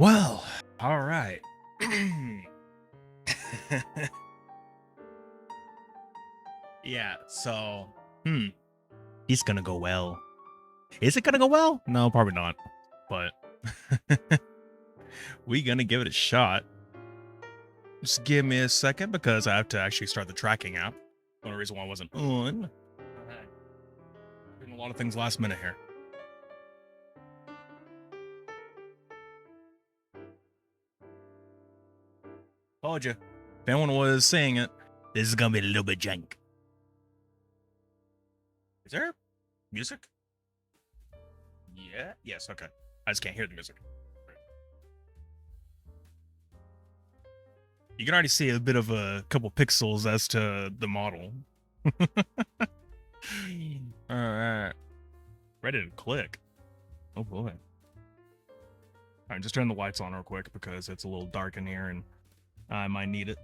Well, all right. Yeah, so, he's gonna go well. Is it gonna go well? No, probably not. But we gonna give it a shot. Just give me a second because I have to actually start the tracking app. One reason why I wasn't on. Doing a lot of things last minute here. Told you. If anyone was saying it, this is gonna be a little bit jank. Is there music? Yeah. Yes. Okay. I just can't hear the music. You can already see a bit of a couple pixels as to the model. All right. Ready to click. Oh boy. All right, just turn the lights on real quick because it's a little dark in here and I might need it.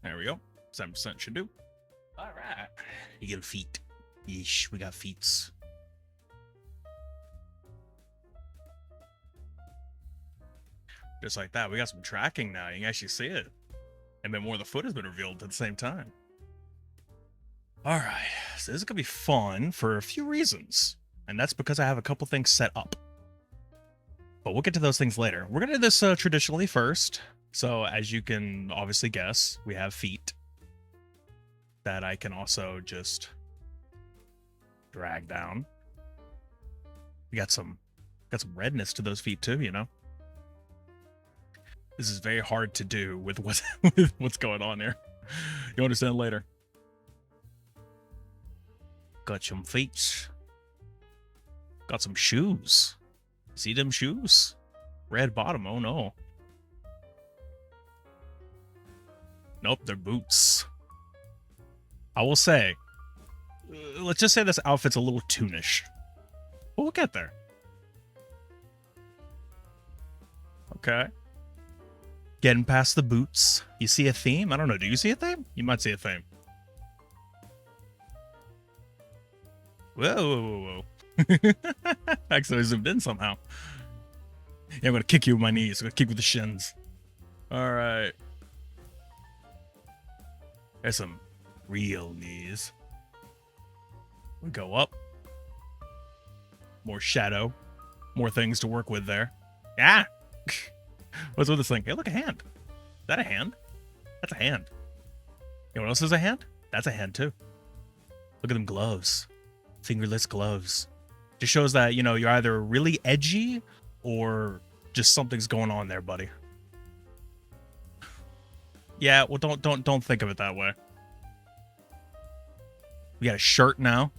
There we go. 7% should do. All right. You get feet. Yeesh, we got feets. Just like that, we got some tracking now. You can actually see it. And then more of the foot has been revealed at the same time. All right, so this is gonna be fun for a few reasons. And that's because I have a couple things set up. But we'll get to those things later. We're gonna do this traditionally first. So as you can obviously guess, we have feet that I can also just drag down. We got some redness to those feet too, you know. This is very hard to do with what's going on here. You'll understand later. Got some feet. Got some shoes. See them shoes? Red bottom. Oh no. Nope, they're boots. I will say, let's just say this outfit's a little toonish. But we'll get there. Okay. Getting past the boots. You see a theme? I don't know. Do you see a theme? You might see a theme. Whoa, whoa, whoa, whoa. Actually, I zoomed in somehow. Yeah, I'm going to kick you with my knees. I'm going to kick you with the shins. All right. There's some real knees. We go up. More shadow. More things to work with there. Ah! What's with this thing? Hey, look, a hand. Is that a hand? That's a hand. You know what else is a hand? That's a hand, too. Look at them gloves. Fingerless gloves. Just shows that, you know, you're either really edgy or just something's going on there, buddy. Yeah, well, don't think of it that way. We got a shirt now.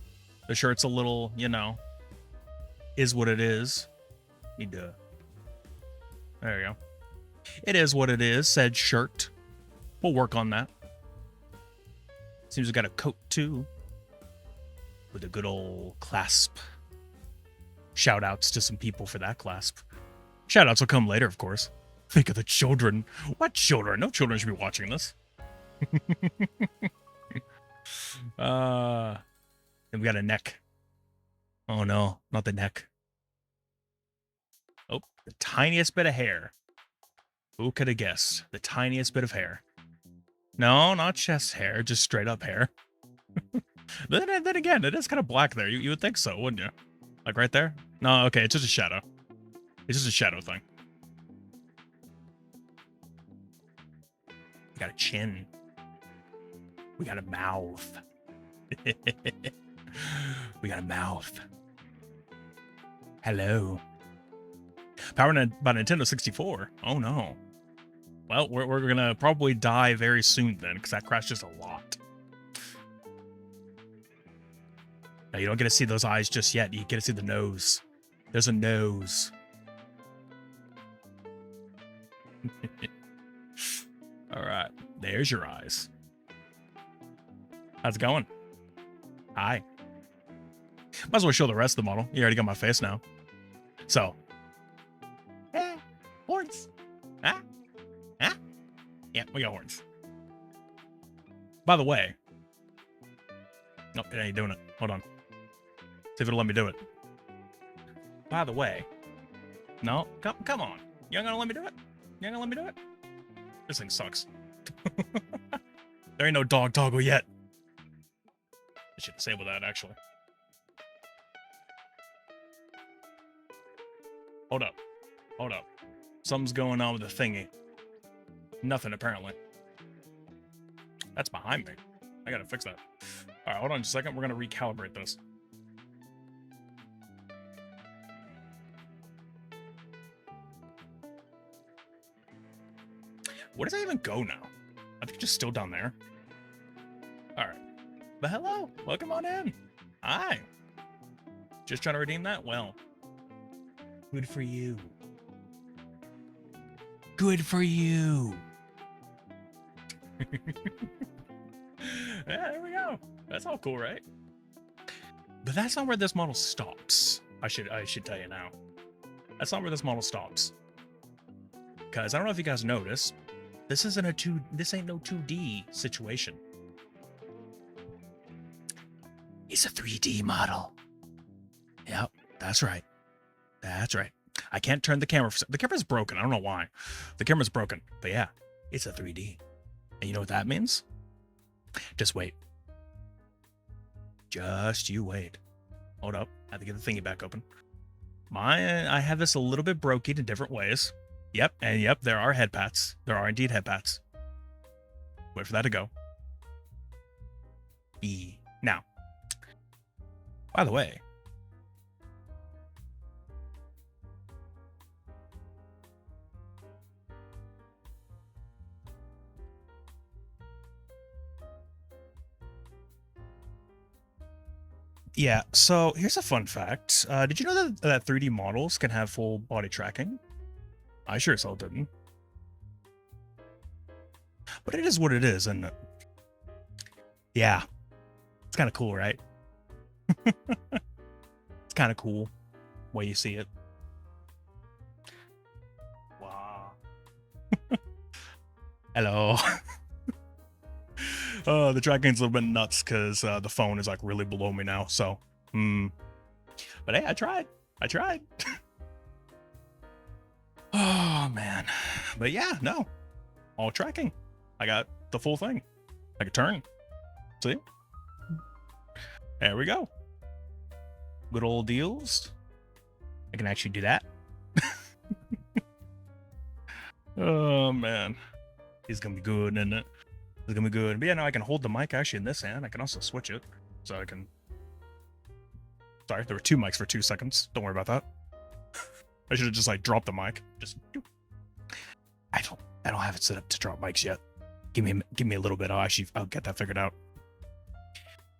The shirt's a little, you know, is what it is. Need to... There you go. It is what it is, said shirt. We'll work on that. Seems we got a coat, too. With a good old clasp. Shout-outs to some people for that clasp. Shout-outs will come later, of course. Think of the children. What children? No children should be watching this. And we got a neck. Oh, no. Not the neck. Oh, the tiniest bit of hair. Who could have guessed? The tiniest bit of hair. No, not chest hair, just straight up hair. then again, it is kind of black there. You would think so, wouldn't you? Like right there? No, okay, it's just a shadow. It's just a shadow thing. We got a chin. We got a mouth. We got a mouth. Hello. Powered by Nintendo 64. Oh no. Well, we're gonna probably die very soon then, because that crashes a lot. Now, you don't get to see those eyes just yet. You get to see the nose. There's a nose. All right. There's your eyes. How's it going? Hi. Might as well show the rest of the model. You already got my face now. So. Horns. Huh? Huh? Yeah, we got horns. By the way. Nope, it ain't doing it. Hold on. See if it'll let me do it. by the way, no, come on. You ain't gonna let me do it? You ain't gonna let me do it? This thing sucks. There ain't no dog toggle yet. I should disable that, actually. Hold up. Hold up. Something's going on with the thingy. Nothing, apparently. That's behind me. I gotta fix that. Alright, hold on just a second. We're gonna recalibrate this. Where does that even go now? I think it's just still down there. Alright. But hello. Welcome on in. Hi. Just trying to redeem that? Well. Good for you. Good for you. Yeah, there we go. That's all cool, right? But that's not where this model stops. I should tell you now. That's not where this model stops. Because I don't know if you guys noticed, this ain't no 2D situation. It's a 3D model. Yep, that's right. That's right. I can't turn the camera. The camera's broken. I don't know why. The camera's broken. But yeah, it's a 3D. And you know what that means? Just wait. Just you wait. Hold up. I have to get the thingy back open. I have this a little bit broken in different ways. Yep, and yep, there are head pats. There are indeed head pats. Wait for that to go. E. Now, by the way, yeah, so here's a fun fact. Did you know that 3D models can have full body tracking? I sure as hell didn't. But it is what it is, and yeah, it's kind of cool, right? It's kind of cool way you see it. Wow. Hello. The tracking's a little bit nuts because the phone is like really below me now. So, but hey, I tried. Oh man, but yeah, no, all tracking. I got the full thing. I can turn. See? There we go. Good old deals. I can actually do that. Oh man, it's gonna be good, isn't it? It's gonna be good. But yeah, now I can hold the mic actually in this hand. I can also switch it, so I can. Sorry, there were two mics for 2 seconds. Don't worry about that. I should have just like dropped the mic. Just. I don't have it set up to drop mics yet. Give me a little bit. I'll get that figured out.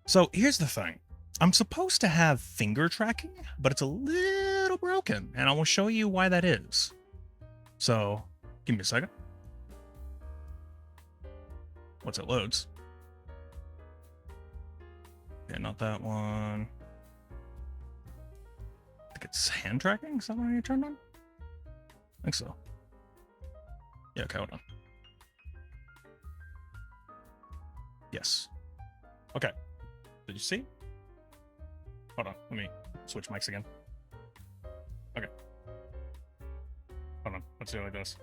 So here's the thing. I'm supposed to have finger tracking, but it's a little broken, and I will show you why that is. So give me a second. Once it loads. Yeah, not that one. I think it's hand tracking. Is that one you turned on? I think so. Yeah, okay, hold on. Yes. Okay. Did you see? Hold on. Let me switch mics again. Okay. Hold on. Let's do it like this.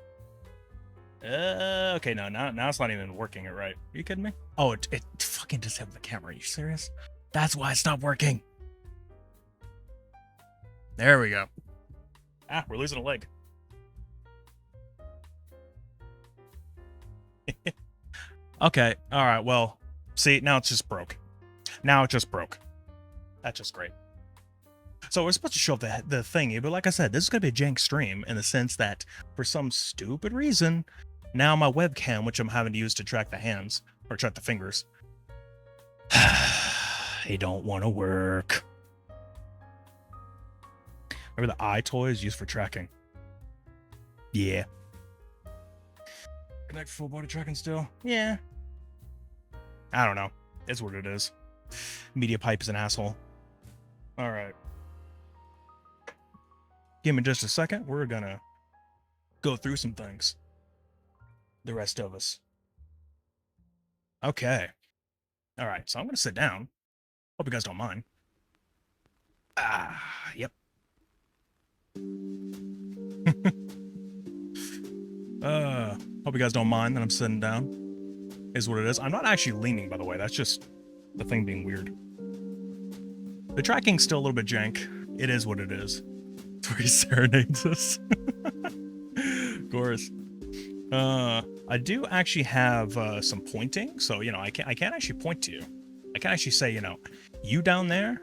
Okay, no, now it's not even working it right. Are you kidding me? Oh, it fucking disabled the camera. Are you serious? That's why it's not working. There we go. Ah, we're losing a leg. Okay, all right, well, see, now it's just broke. That's just great. So we're supposed to show up the thingy, but like I said, this is going to be a jank stream in the sense that for some stupid reason, now my webcam, which I'm having to use to track the hands, or track the fingers, it don't want to work. Remember the eye toy is used for tracking? Yeah. Connect full body tracking still? Yeah. I don't know. It's what it is. Media Pipe is an asshole. All right. Give me just a second. We're gonna go through some things. The rest of us. Okay. All right. So I'm gonna sit down. Hope you guys don't mind. Yep. Hope you guys don't mind that I'm sitting down. Is what it is. I'm not actually leaning, by the way. That's just the thing being weird. The tracking's still a little bit jank. It is what it is. It's where he serenades us. Of course. I do actually have some pointing, so you know I can't actually point to you. I can't actually say, you know, you down there.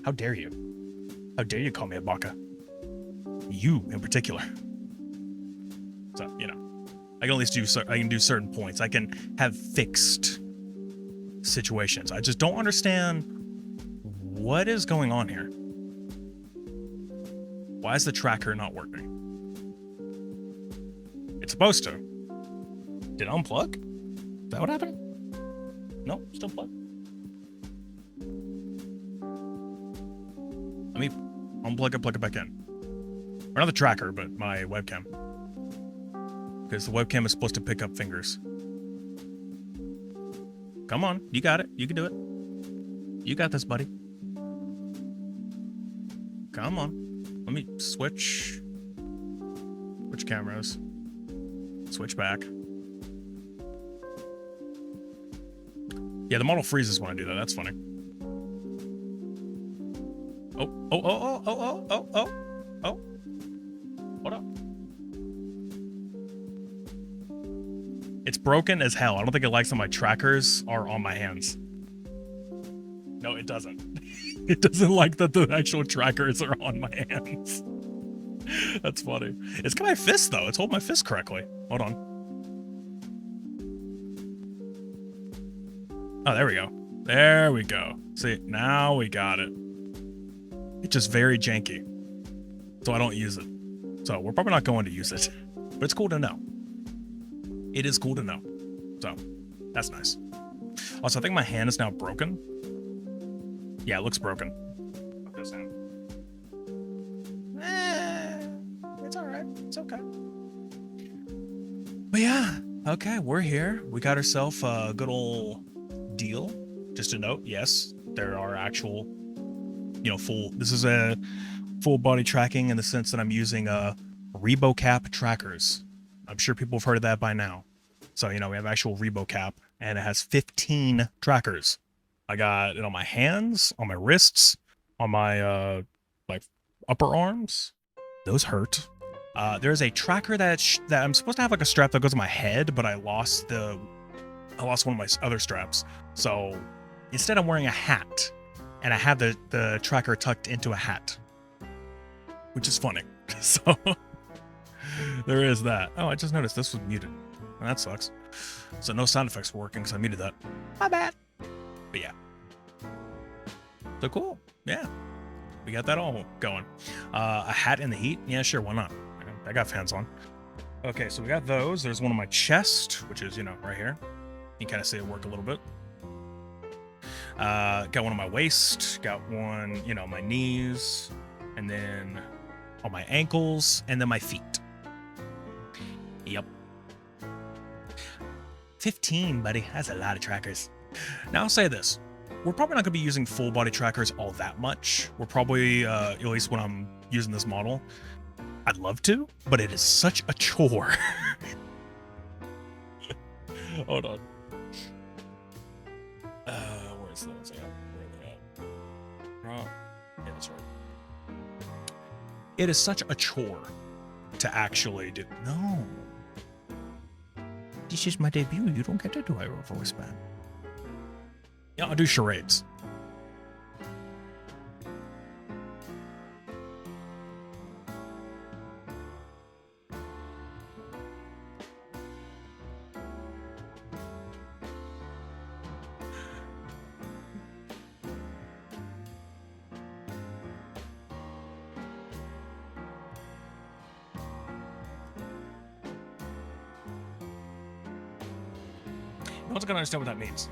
How dare you? How dare you call me a baka? You in particular. So you know, I can at least do certain points. I can have fixed situations. I just don't understand what is going on here. Why is the tracker not working? It's supposed to. Did it unplug? Is that what happened? No, still plugged. Let me unplug it, plug it back in. Or not the tracker, but my webcam. Because the webcam is supposed to pick up fingers. Come on, you got it. You can do it. You got this, buddy. Come on. Let me switch cameras. Switch back. Yeah, the model freezes when I do that. That's funny. Oh. What up? It's broken as hell. I don't think it likes that my trackers are on my hands. No, it doesn't. It doesn't like that the actual trackers are on my hands. That's funny. It's got my fist, though. It's holding my fist correctly. Hold on. Oh, there we go. There we go. See, now we got it. It's just very janky. So I don't use it. So we're probably not going to use it. But it's cool to know. It is cool to know. So, that's nice. Also, I think my hand is now broken. Yeah, it looks broken. This hand. It's alright. It's okay. But yeah, okay, we're here. We got ourselves a good old deal. Just a note, yes, there are actual, you know, this is a full body tracking in the sense that I'm using ReboCap trackers. I'm sure people have heard of that by now. So, you know, we have actual ReboCap, and it has 15 trackers. I got it on my hands, on my wrists, on my like upper arms. Those hurt. There's a tracker that I'm supposed to have like a strap that goes on my head, but I lost one of my other straps. So instead I'm wearing a hat, and I have the tracker tucked into a hat, which is funny. So there is that. Oh, I just noticed this was muted. Well, that sucks. So no sound effects were working because I muted that. My bad. But yeah. So cool. Yeah. We got that all going. A hat in the heat? Yeah, sure. Why not? I got fans on. Okay, so we got those. There's one on my chest, which is, you know, right here. You can kind of see it work a little bit. Got one on my waist. Got one, you know, my knees. And then on my ankles. And then my feet. Yep. 15, buddy. That's a lot of trackers. Now, I'll say this. We're probably not going to be using full body trackers all that much. We're probably, at least when I'm using this model, I'd love to, but it is such a chore. Hold on. Where's those at? Where are they at? Yeah, that's right. It is such a chore to actually do. No. This is my debut. You don't get to do a voice band. Yeah, I'll do charades. No one's gonna understand what that means.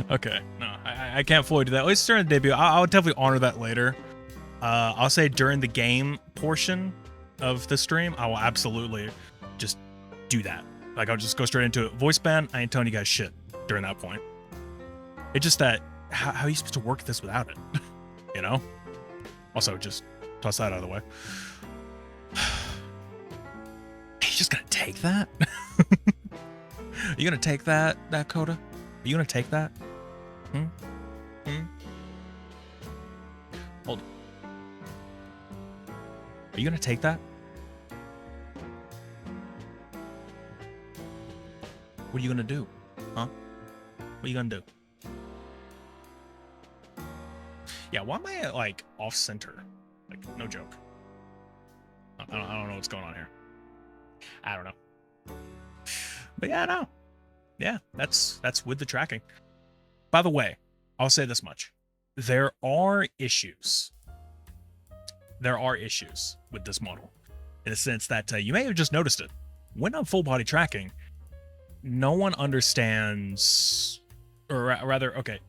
Okay, no, I can't fully do that. At least during the debut. I'll definitely honor that later. I'll say during the game portion of the stream, I will absolutely just do that. Like, I'll just go straight into it. Voice ban, I ain't telling you guys shit during that point. It's just that, how are you supposed to work this without it? You know? Also, just toss that out of the way. You just gonna take that? Are you gonna take that Coda? Are you gonna take that? Hold on. Are you gonna take that? What are you gonna do? Huh? What are you gonna do? Yeah, why am I like off center? Like, no joke. I don't know what's going on here. I don't know. But yeah, no. Yeah, that's with the tracking. By the way, I'll say this much. There are issues. There are issues with this model. In the sense that you may have just noticed it. When I'm full body tracking, no one understands, or rather, okay,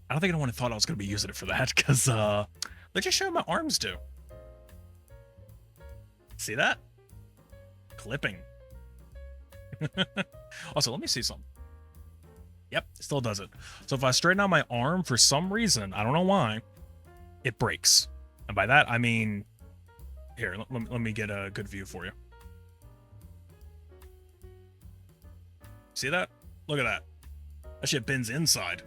I don't think anyone thought I was going to be using it for that, because let's just show my arms do. See that? Clipping. Also, let me see something. Yep, it still does it. So if I straighten out my arm, for some reason, I don't know why, it breaks. And by that, I mean, here, let me get a good view for you. See that? Look at that. That shit bends inside.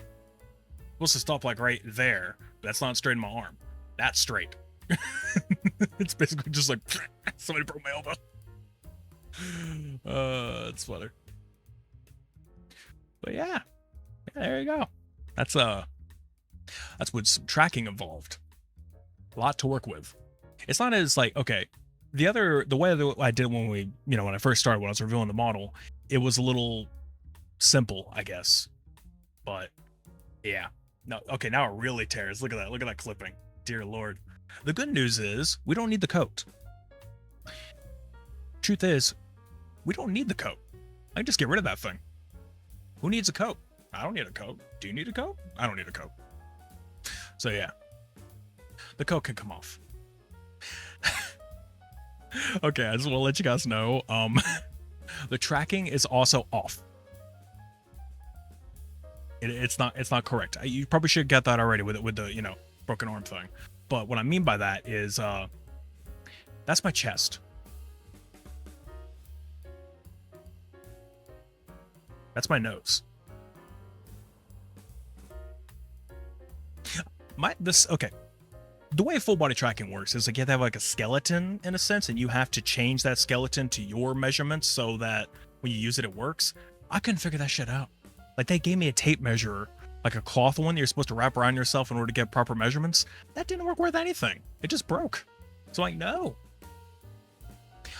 Supposed to stop like right there, but that's not straight in my arm. That's straight. It's basically just like somebody broke my elbow. It's funny. But yeah, there you go. That's with some tracking involved. A lot to work with. It's not as like, okay, the way that I did when when I first started, when I was reviewing the model, it was a little simple, I guess. But yeah, no, okay, now it really tears. Look at that clipping. Dear Lord. The good news is we don't need the coat. Truth is, we don't need the coat. I can just get rid of that thing. Who needs a coat? I don't need a coat. Do you need a coat? I don't need a coat. So yeah, the coat can come off. Okay, I just want to let you guys know, the tracking is also off. It's not correct. You probably should get that already with the broken arm thing. But what I mean by that is that's my chest. That's my nose. Okay. The way full body tracking works is like you have to have like a skeleton in a sense, and you have to change that skeleton to your measurements so that when you use it, it works. I couldn't figure that shit out. Like, they gave me a tape measure, like a cloth one that you're supposed to wrap around yourself in order to get proper measurements. That didn't work with anything. It just broke. So I'm like, no.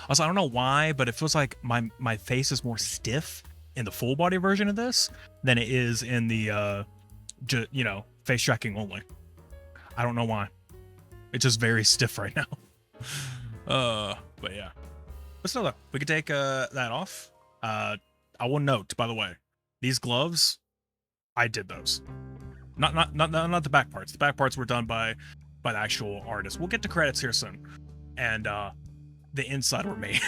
Also, I don't know why, but it feels like my face is more stiff in the full body version of this than it is in the face tracking only. I don't know why. It's just very stiff right now. But yeah. But still though, we could take that off. I will note, by the way, these gloves, I did those. Not the back parts. The back parts were done by the actual artist. We'll get to credits here soon. And the inside were me.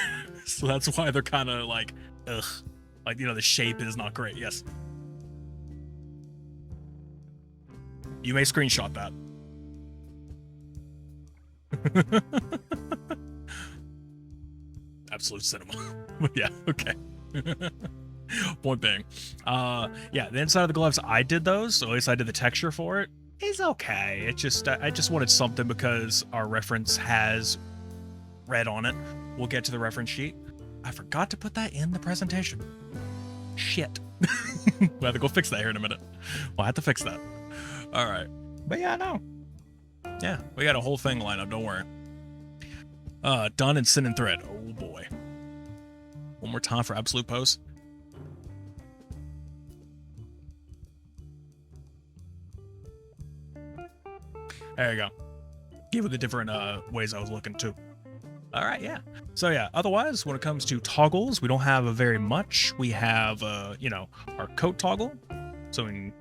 So that's why they're kind of like, ugh. Like, the shape is not great. Yes. You may screenshot that. Absolute cinema. Yeah, okay. Point being. Yeah, the inside of the gloves, I did those, so at least I did the texture for it. It's okay. It just I just wanted something because our reference has red on it. We'll get to the reference sheet. I forgot to put that in the presentation. Shit. We'll have to go fix that here in a minute. We'll have to fix that. All right. But yeah, no. Yeah, we got a whole thing lined up, don't worry. Done in Sin and Thread. Oh boy. One more time for absolute pose. There you go. Give it the different ways I was looking too. All right, yeah. So yeah, otherwise, when it comes to toggles, we don't have a very much. We have, our coat toggle. So we can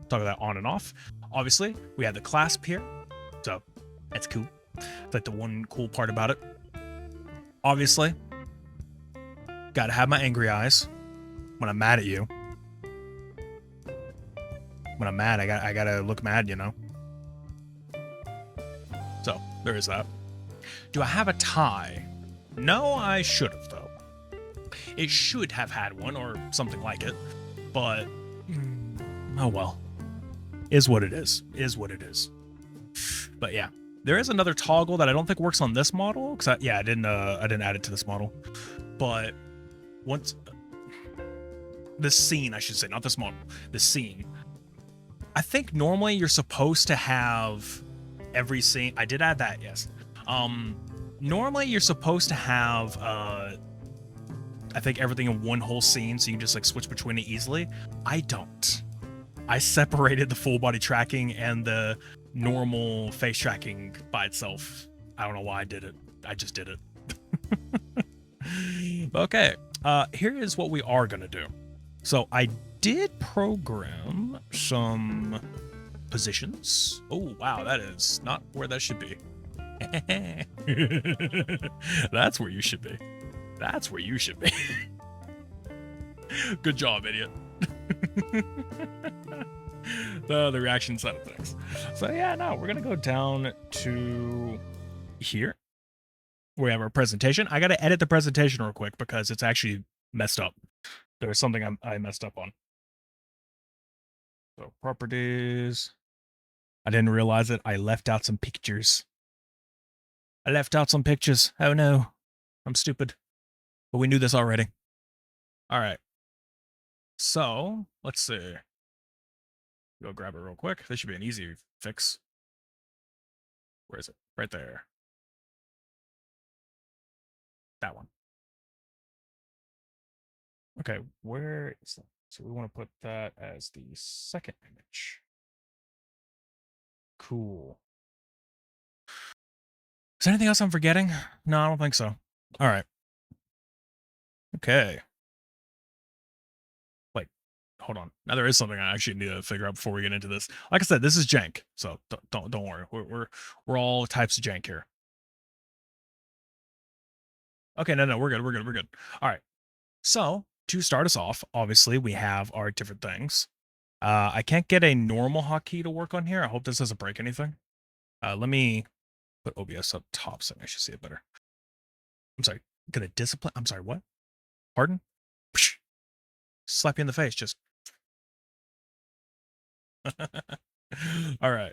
toggle that on and off. Obviously, we have the clasp here. So that's cool. It's like the one cool part about it. Obviously, gotta have my angry eyes. when I'm mad at you. When I'm mad, I gotta look mad, you know? So, there is that. Do I have a tie? No, I should have, though. It should have had one, or something like it. But, oh well. Is what it is. Is what it is. But yeah. There is another toggle that I don't think works on this model. Because, I didn't add it to this model. But, once... this scene, I should say, not this model. This scene. I think normally you're supposed to have every scene. I did add that, yes. Normally you're supposed to have, I think everything in one whole scene, so you can just like switch between it easily. I don't. I separated the full body tracking and the normal face tracking by itself. I don't know why I did it. I just did it. Okay. Here is what we are gonna do. So I did program some positions. Oh, wow, that is not where that should be. That's where you should be. That's where you should be. Good job, idiot. The reaction side of things. So yeah, no, we're gonna go down to here. We have our presentation. I gotta edit the presentation real quick because it's actually messed up. There was something I messed up on. So properties. I didn't realize it. I left out some pictures. I left out some pictures. Oh no. I'm stupid. But we knew this already. All right. So, let's see. Go grab it real quick. This should be an easy fix. Where is it? Right there. That one. Okay, where is that? So we want to put that as the second image. Cool. Is there anything else I'm forgetting? No, I don't think so. All right. Okay. Wait, hold on. Now there is something I actually need to figure out before we get into this. Like I said, this is jank, so don't worry. We're all types of jank here. Okay, no, we're good. All right. So to start us off, obviously we have our different things. I can't get a normal hotkey to work on here. I hope this doesn't break anything. Let me put OBS up top so I should see it better. I'm sorry. Gonna discipline. I'm sorry. What? Pardon? Psh, slap you in the face. Just. All right.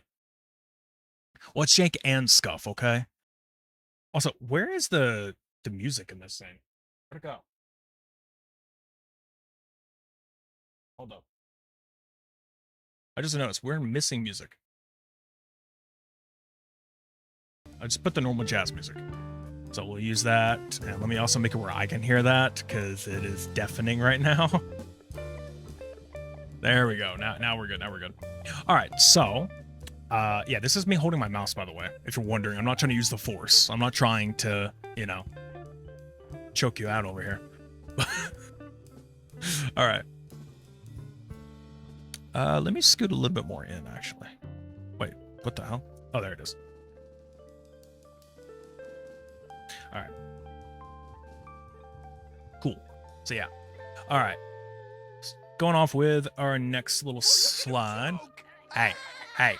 Well, it's jank and scuff. Okay. Also, where is the music in this thing? Where'd it go? Hold up. I just noticed we're missing music. I just put the normal jazz music. So we'll use that. And let me also make it where I can hear that because it is deafening right now. There we go. Now we're good. Now we're good. All right. So, yeah, this is me holding my mouse, by the way. If you're wondering, I'm not trying to use the force. I'm not trying to, you know, choke you out over here. All right. Let me scoot a little bit more in, actually. Wait, what the hell? Oh, there it is. All right. Cool. So, yeah. All right. Going off with our next little slide. Hey. Hey.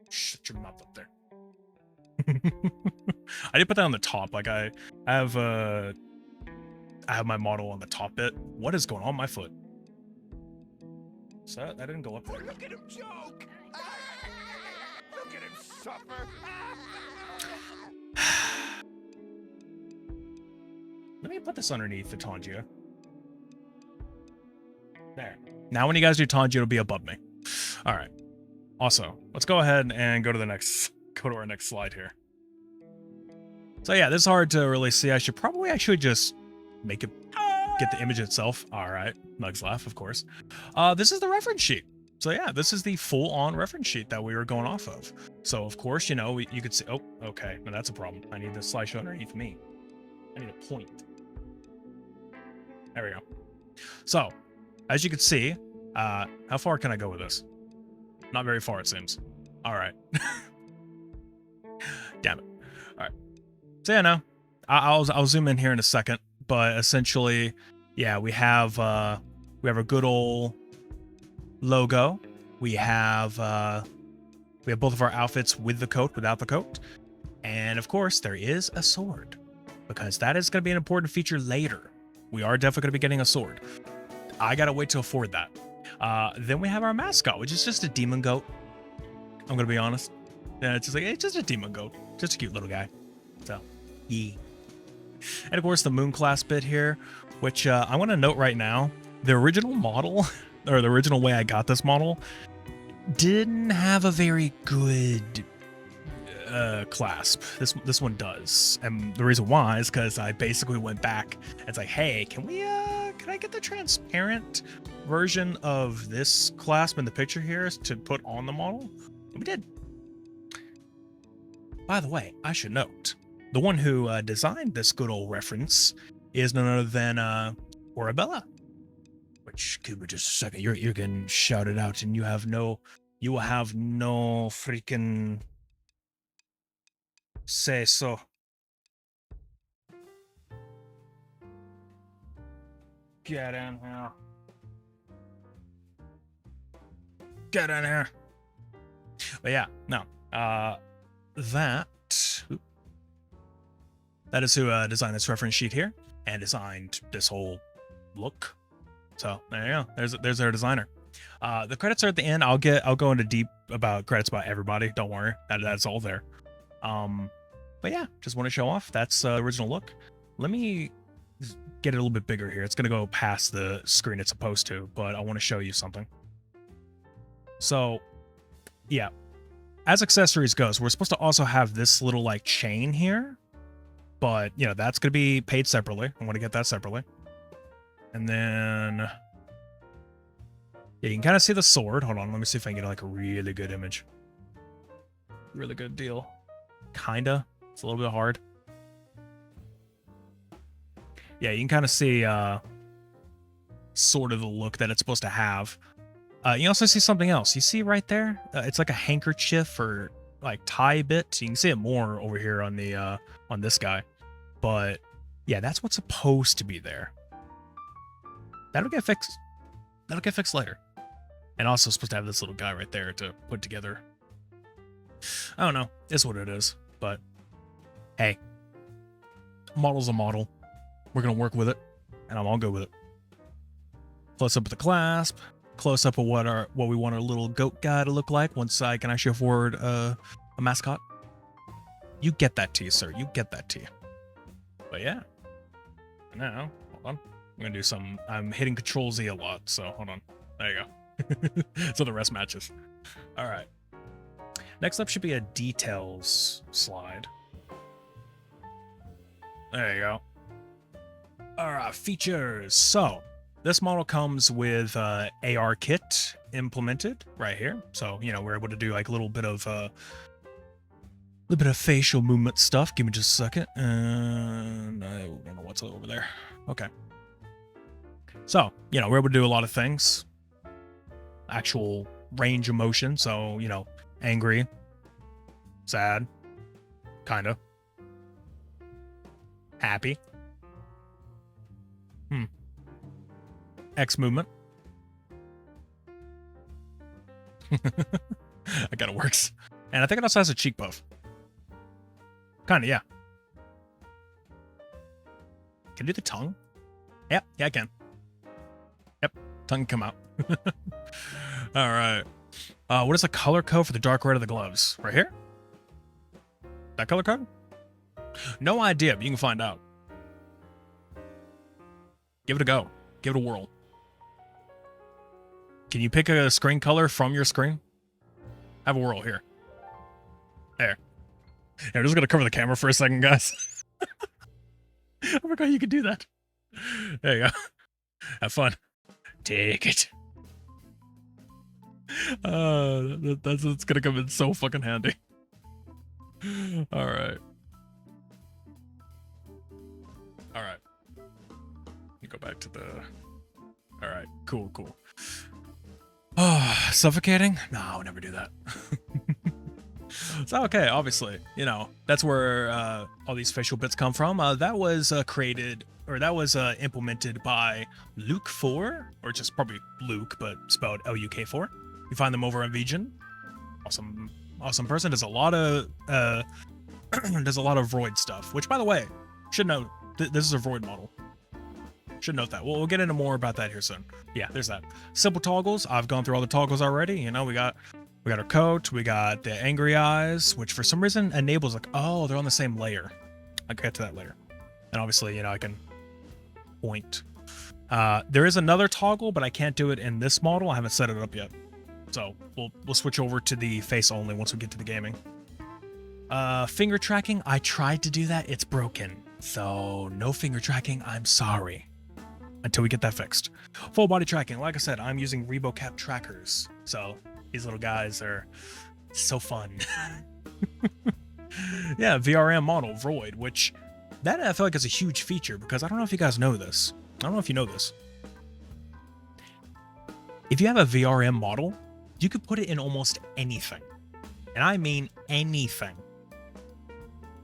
Shut your mouth up there. I did put that on the top. Like, I have my model on the top bit. What is going on my foot? So that didn't go up there. Look at him joke. Look at him suffer. Let me put this underneath the Tangia. There. Now when you guys do Tangia, it'll be above me. All right. Also, let's go ahead and go to our next slide here. So yeah, this is hard to really see. I should probably actually just make it get the image itself. All right, Mugs laugh, of course. This is the reference sheet. So yeah, this is the full-on reference sheet that we were going off of. So of course, you know, you could see. Oh, okay, no, that's a problem. I need the slideshow underneath me. I need a point. There we go. So, as you can see, how far can I go with this? Not very far, it seems. All right. Damn it. All right. So yeah, no, I'll zoom in here in a second. but essentially, yeah, we have a good old logo. We have both of our outfits with the coat, without the coat, and of course there is a sword, because that is going to be an important feature later. We are definitely going to be getting a sword. I gotta wait to afford that. Then we have our mascot, which is just a demon goat. I'm gonna be honest. Yeah, it's just a demon goat, just a cute little guy. So, yeah. And of course the moon class bit here, which I want to note right now, the original model, or the original way I got this model, didn't have a very good clasp. This one does, and the reason why is because I basically went back and it's like, hey, can I get the transparent version of this clasp in the picture here to put on the model? And we did. By the way, I should note, the one who designed this good old reference is none other than Orabella. Which, give me just a second, you're getting shouted out, and you will have no freaking say so. Get in here. Get in here. But yeah, no. That is who designed this reference sheet here and designed this whole look. So there you go. There's our designer. The credits are at the end. I'll go into deep about credits about everybody. Don't worry. That's all there. But yeah, just want to show off. That's the original look. Let me get it a little bit bigger here. It's going to go past the screen it's supposed to, but I want to show you something. So, yeah. As accessories goes, we're supposed to also have this little like chain here, but you know, that's going to be paid separately. I want to get that separately. And then, yeah, you can kind of see the sword. Hold on, let me see if I can get like a really good image. Really good deal. Kinda. It's a little bit hard. Yeah, you can kind of see sort of the look that it's supposed to have. You also see something else. You see right there? It's like a handkerchief or like tie bit. You can see it more over here on the on this guy. But yeah, that's what's supposed to be there. That'll get fixed. That'll get fixed later. And also supposed to have this little guy right there to put together. I don't know. It's what it is. But hey, model's a model. We're gonna work with it, and I'm all good with it. Close up of the clasp. Close up of what we want our little goat guy to look like once I can actually afford a mascot. You get that tea, sir. You get that tea. But yeah. Now, hold on. I'm gonna do some. I'm hitting Control Z a lot, so hold on. There you go. So the rest matches. All right. Next up should be a details slide. There you go. All right, features. So this model comes with AR kit implemented right here. So, you know, we're able to do like a little bit of facial movement stuff. Give me just a second. And I don't know what's over there. Okay. So, you know, we're able to do a lot of things. Actual range of motion. So, you know, angry, sad, kind of, happy. X movement. That kind of works. And I think it also has a cheek puff. Kind of, yeah. Can I do the tongue? Yeah, I can. Yep, tongue can come out. All right. What is the color code for the dark red of the gloves? Right here? That color code? No idea, but you can find out. Give it a go. Give it a whirl. Can you pick a screen color from your screen? Have a whirl here. There. Yeah, I'm just going to cover the camera for a second, guys. I forgot you could do that. There you go. Have fun. Take it. That's going to come in so fucking handy. All right. All right. You go back to the... All right. Cool. Suffocating? No, I would never do that. So, okay, obviously, you know, that's where all these facial bits come from. That was created, or that was implemented by Luke4, or just probably Luke, but spelled Luk4. You find them over in VGen. Awesome person. Does a lot of does a lot of Vroid stuff, which, by the way, should note, this is a Vroid model. Should note that. We'll get into more about that here soon. Yeah, there's that. Simple toggles. I've gone through all the toggles already. You know, we got our coat, we got the angry eyes, which for some reason enables, like, oh, they're on the same layer. I'll get to that later. And obviously, you know, I can point. There is another toggle, but I can't do it in this model. I haven't set it up yet. So we'll switch over to the face only once we get to the gaming. Finger tracking, I tried to do that. It's broken. So no finger tracking, I'm sorry. Until we get that fixed. Full body tracking, like I said, I'm using ReboCap trackers. So these little guys are so fun. Yeah, VRM model, Vroid, which that I feel like is a huge feature, because I don't know if you guys know this. I don't know if you know this. If you have a VRM model, you could put it in almost anything. And I mean anything.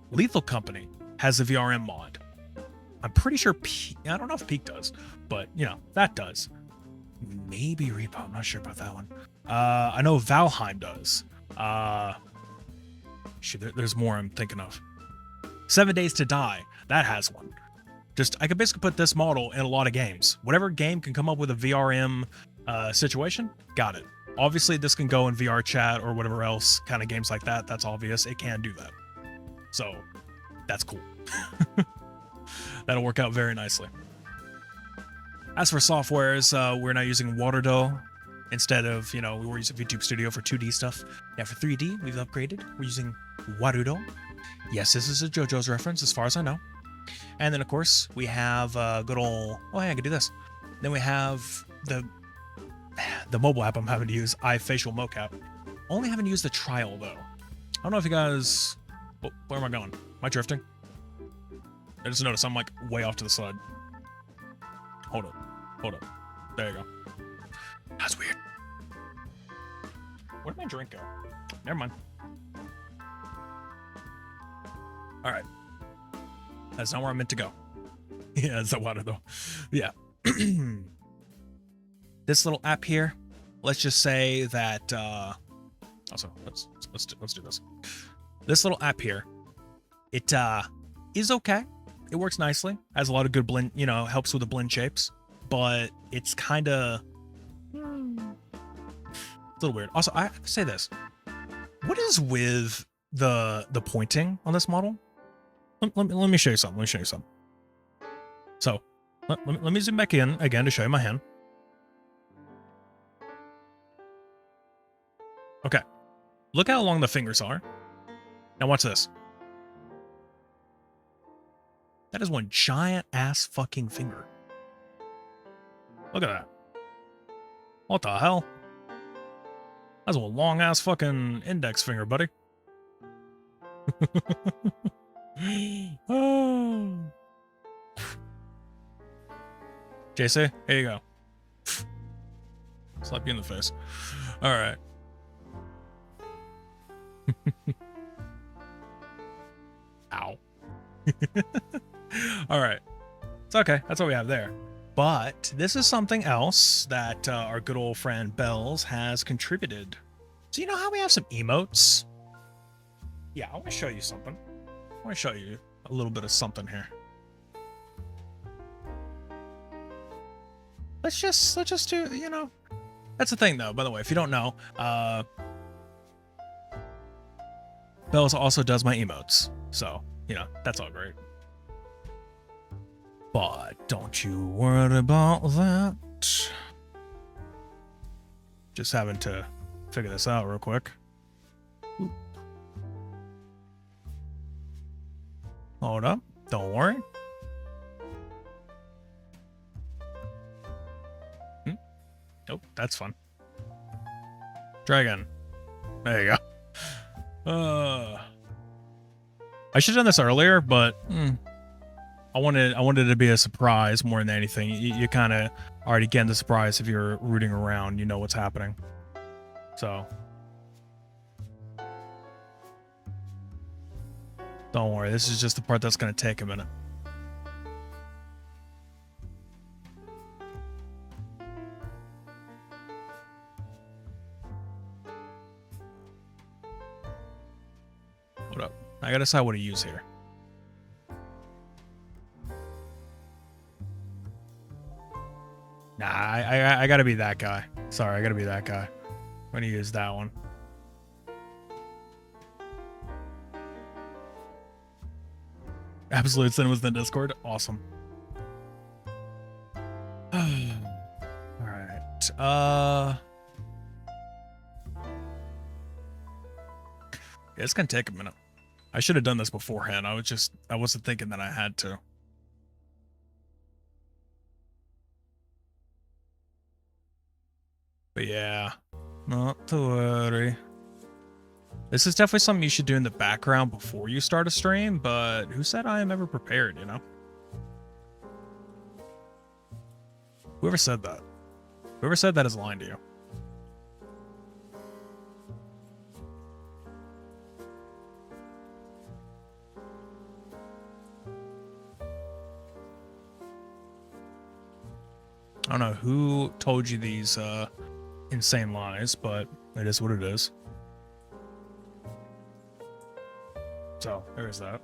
Lethal Company has a VRM mod. I'm pretty sure I don't know if Peak does, but you know, that does. Maybe Repo, I'm not sure about that one. I know Valheim does. Shit, there's more I'm thinking of. 7 Days to Die, that has one. Just, I could basically put this model in a lot of games. Whatever game can come up with a VRM situation, got it. Obviously, this can go in VR chat or whatever else kind of games like that. That's obvious. It can do that. So, that's cool. That'll work out very nicely. As for softwares, we're now using Waterdough instead of, you know, we were using VTube Studio for 2D stuff. Now for 3D, we've upgraded. We're using Waterdough. Yes, this is a JoJo's reference, as far as I know. And then, of course, we have good old... Oh, hey, I can do this. Then we have the mobile app I'm having to use, iFacial Mocap. Only haven't used the trial, though. I don't know if you guys... Oh, where am I going? Am I drifting? I just noticed I'm, like, way off to the side. Hold up. Hold up. There you go. That's weird. Where'd my drink go? Never mind. Alright. That's not where I meant to go. Yeah, it's the water, though. Yeah. This little app here, let's just say that... Also, let's do this. This little app here, it is okay. It works nicely. Has a lot of good blend, you know, helps with the blend shapes, but it's kind of a little weird. Also, I have to say this. What is with the pointing on this model? Let me show you something. Let me show you something. So, let me zoom back in again to show you my hand. Okay. Look how long the fingers are. Now watch this. That is one giant ass fucking finger. Look at that. What the hell? That's a long ass fucking index finger, buddy. Oh. JC, here you go. Slap you in the face. All right. Ow. All right. It's okay. That's what we have there. But this is something else that our good old friend Bells has contributed. So you know how we have some emotes? Yeah, I want to show you something. I want to show you a little bit of something here. Let's just do, you know. That's the thing, though, by the way, if you don't know, Bells also does my emotes. So, you know, that's all great. But don't you worry about that. Just having to figure this out real quick. Ooh. Hold up. Don't worry. Nope, that's fun. Try again. There you go. I should have done this earlier, but I wanted it to be a surprise more than anything. You kind of already get the surprise if you're rooting around. You know what's happening. So Don't worry, this is just the part that's gonna take a minute. Hold up. I gotta decide what to use here. Nah, I gotta be that guy. Sorry, I gotta be that guy. I'm gonna use that one. Absolute Sin was in the Discord. Awesome. Alright. Yeah, it's gonna take a minute. I should have done this beforehand. I wasn't thinking that I had to. But yeah, not to worry. This is definitely something you should do in the background before you start a stream, but who said I am ever prepared, you know? Whoever said that? Whoever said that is lying to you. I don't know who told you these insane lies, but it is what it is. So, there is that.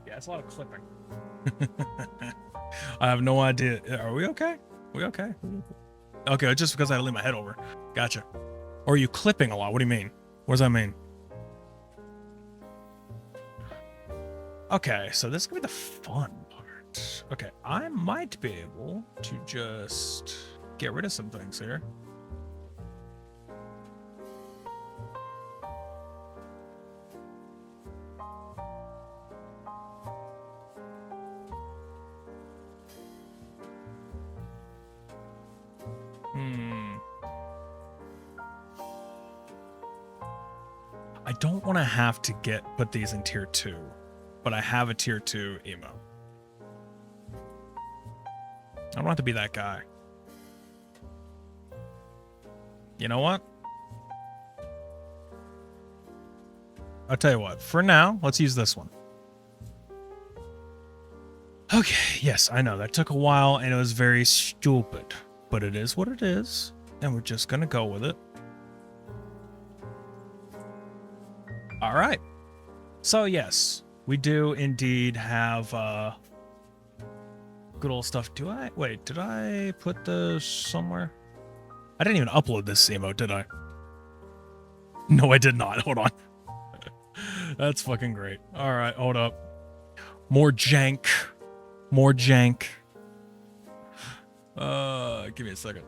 Yeah, it's a lot of clipping. I have no idea. Are we okay? We okay? Okay, just because I lean my head over. Gotcha. Or are you clipping a lot? What do you mean? What does that mean? Okay, so this is gonna be the fun part. Okay, I might be able to just get rid of some things here. I don't want to have to put these in tier 2, but I have a tier 2 emo. I don't have to be that guy. You know what? I'll tell you what. For now, let's use this one. Okay, yes, I know. That took a while, and it was very stupid. But it is what it is, and we're just going to go with it. All right. So, yes, we do indeed have good old stuff. Wait, did I put this somewhere? I didn't even upload this emote, did I? No, I did not. Hold on. That's fucking great. All right, hold up. More jank. More jank. Give me a second.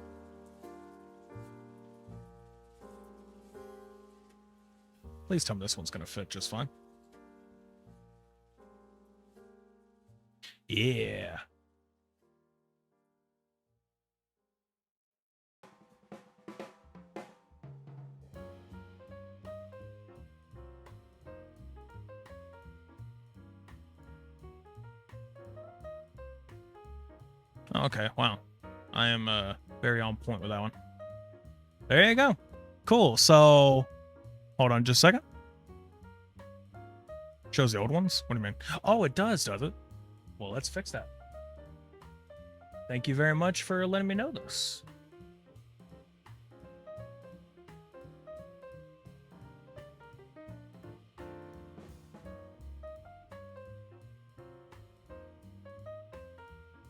Please tell me this one's gonna fit just fine. Yeah. Okay, wow. I am very on point with that one. There you go. Cool. So, hold on just a second. Shows the old ones? What do you mean? Oh, it does it? Well, let's fix that. Thank you very much for letting me know this.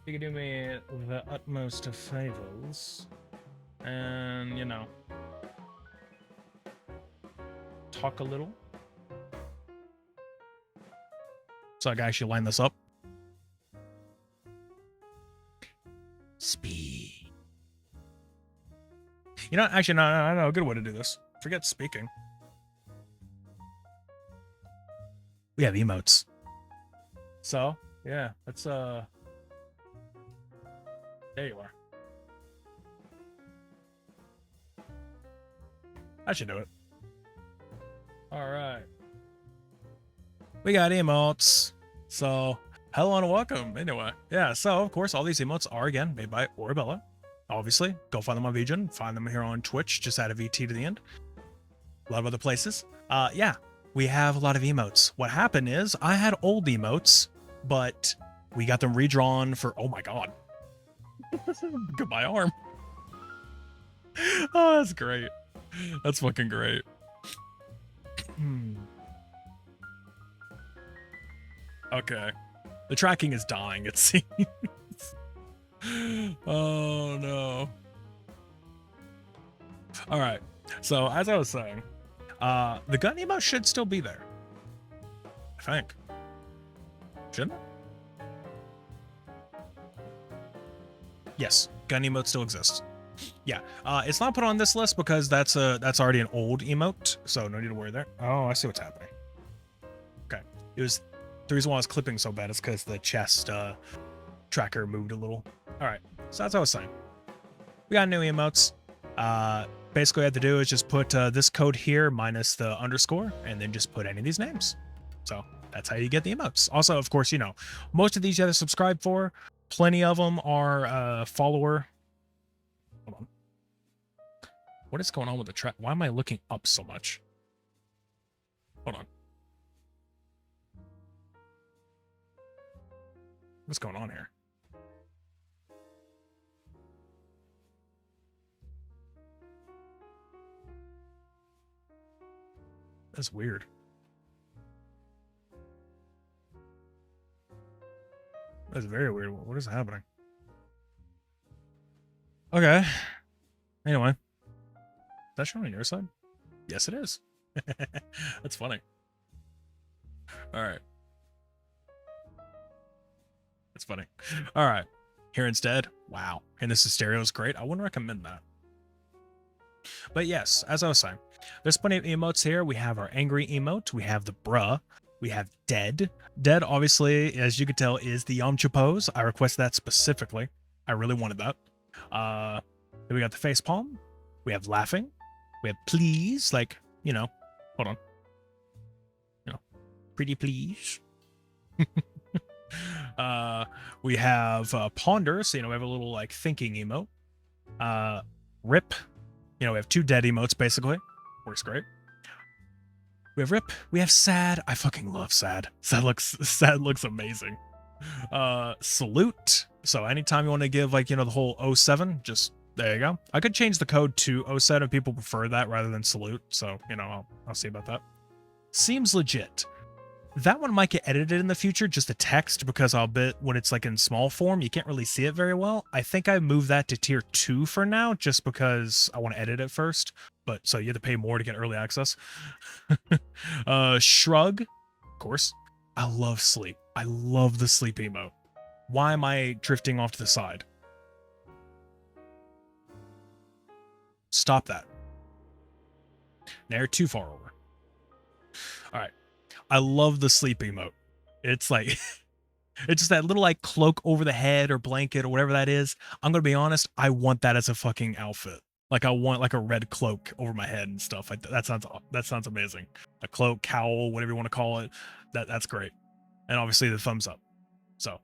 You can do me the utmost of favors. And, you know, talk a little. So I can actually line this up. Speed. You know, actually, no, I know a good way to do this. Forget speaking. We have emotes. So yeah, that's there you are. I should do it. All right. We got emotes. So hello and welcome. Anyway, yeah. So of course, all these emotes are again made by Orabella. Obviously, go find them on VGen. Find them here on Twitch. Just add a VT to the end. A lot of other places. Yeah, we have a lot of emotes. What happened is I had old emotes, but we got them redrawn for. Oh my god. Goodbye arm. Oh, that's great. That's fucking great. Okay. The tracking is dying, it seems. Oh no. All right. So as I was saying, the gun emote should still be there. I think. Shouldn't it? Yes, gun emote still exists. Yeah, it's not put on this list because that's already an old emote, so no need to worry there. Oh, I see what's happening. Okay, it was the reason why I was clipping so bad is because the chest tracker moved a little. All right, so that's what I was saying. We got new emotes. Basically, what I have to do is just put this code here minus the underscore, and then just put any of these names. So that's how you get the emotes. Also, of course, you know, most of these you have to subscribe for. Plenty of them are follower. Hold on. What is going on with the track? Why am I looking up so much? Hold on. What's going on here? That's weird. That's very weird. What is happening? Okay. Anyway. Is that showing on your side? Yes, it is. That's funny. All right. That's funny. All right. Here instead. Wow. And this is stereo is great. I wouldn't recommend that. But yes, as I was saying, there's plenty of emotes here. We have our angry emote. We have the bruh. We have dead. Dead, obviously, as you can tell, is the Yamcha pose. I requested that specifically. I really wanted that. Then we got the face palm. We have laughing. We have please, like, you know, hold on. You know, pretty please. We have ponder, so, you know, we have a little, like, thinking emote. Rip. You know, we have two dead emotes, basically. Works great. We have rip. We have sad. I fucking love sad. Sad looks amazing. Salute. So anytime you want to give, like, you know, the whole 07, just there you go. I could change the code to 07 if people prefer that rather than salute. So, you know, I'll see about that. Seems legit. That one might get edited in the future, just the text, because I'll bet when it's like in small form, you can't really see it very well. I think I moved that to tier 2 for now, just because I want to edit it first. But so you have to pay more to get early access. Shrug, of course. I love sleep. I love the sleep emote. Why am I drifting off to the side? Stop that. Now you're too far over. All right. I love the sleep emote. It's like, it's just that little like cloak over the head or blanket or whatever that is. I'm going to be honest. I want that as a fucking outfit. Like I want like a red cloak over my head and stuff. That sounds amazing. A cloak, cowl, whatever you want to call it. That's great. And obviously the thumbs up. So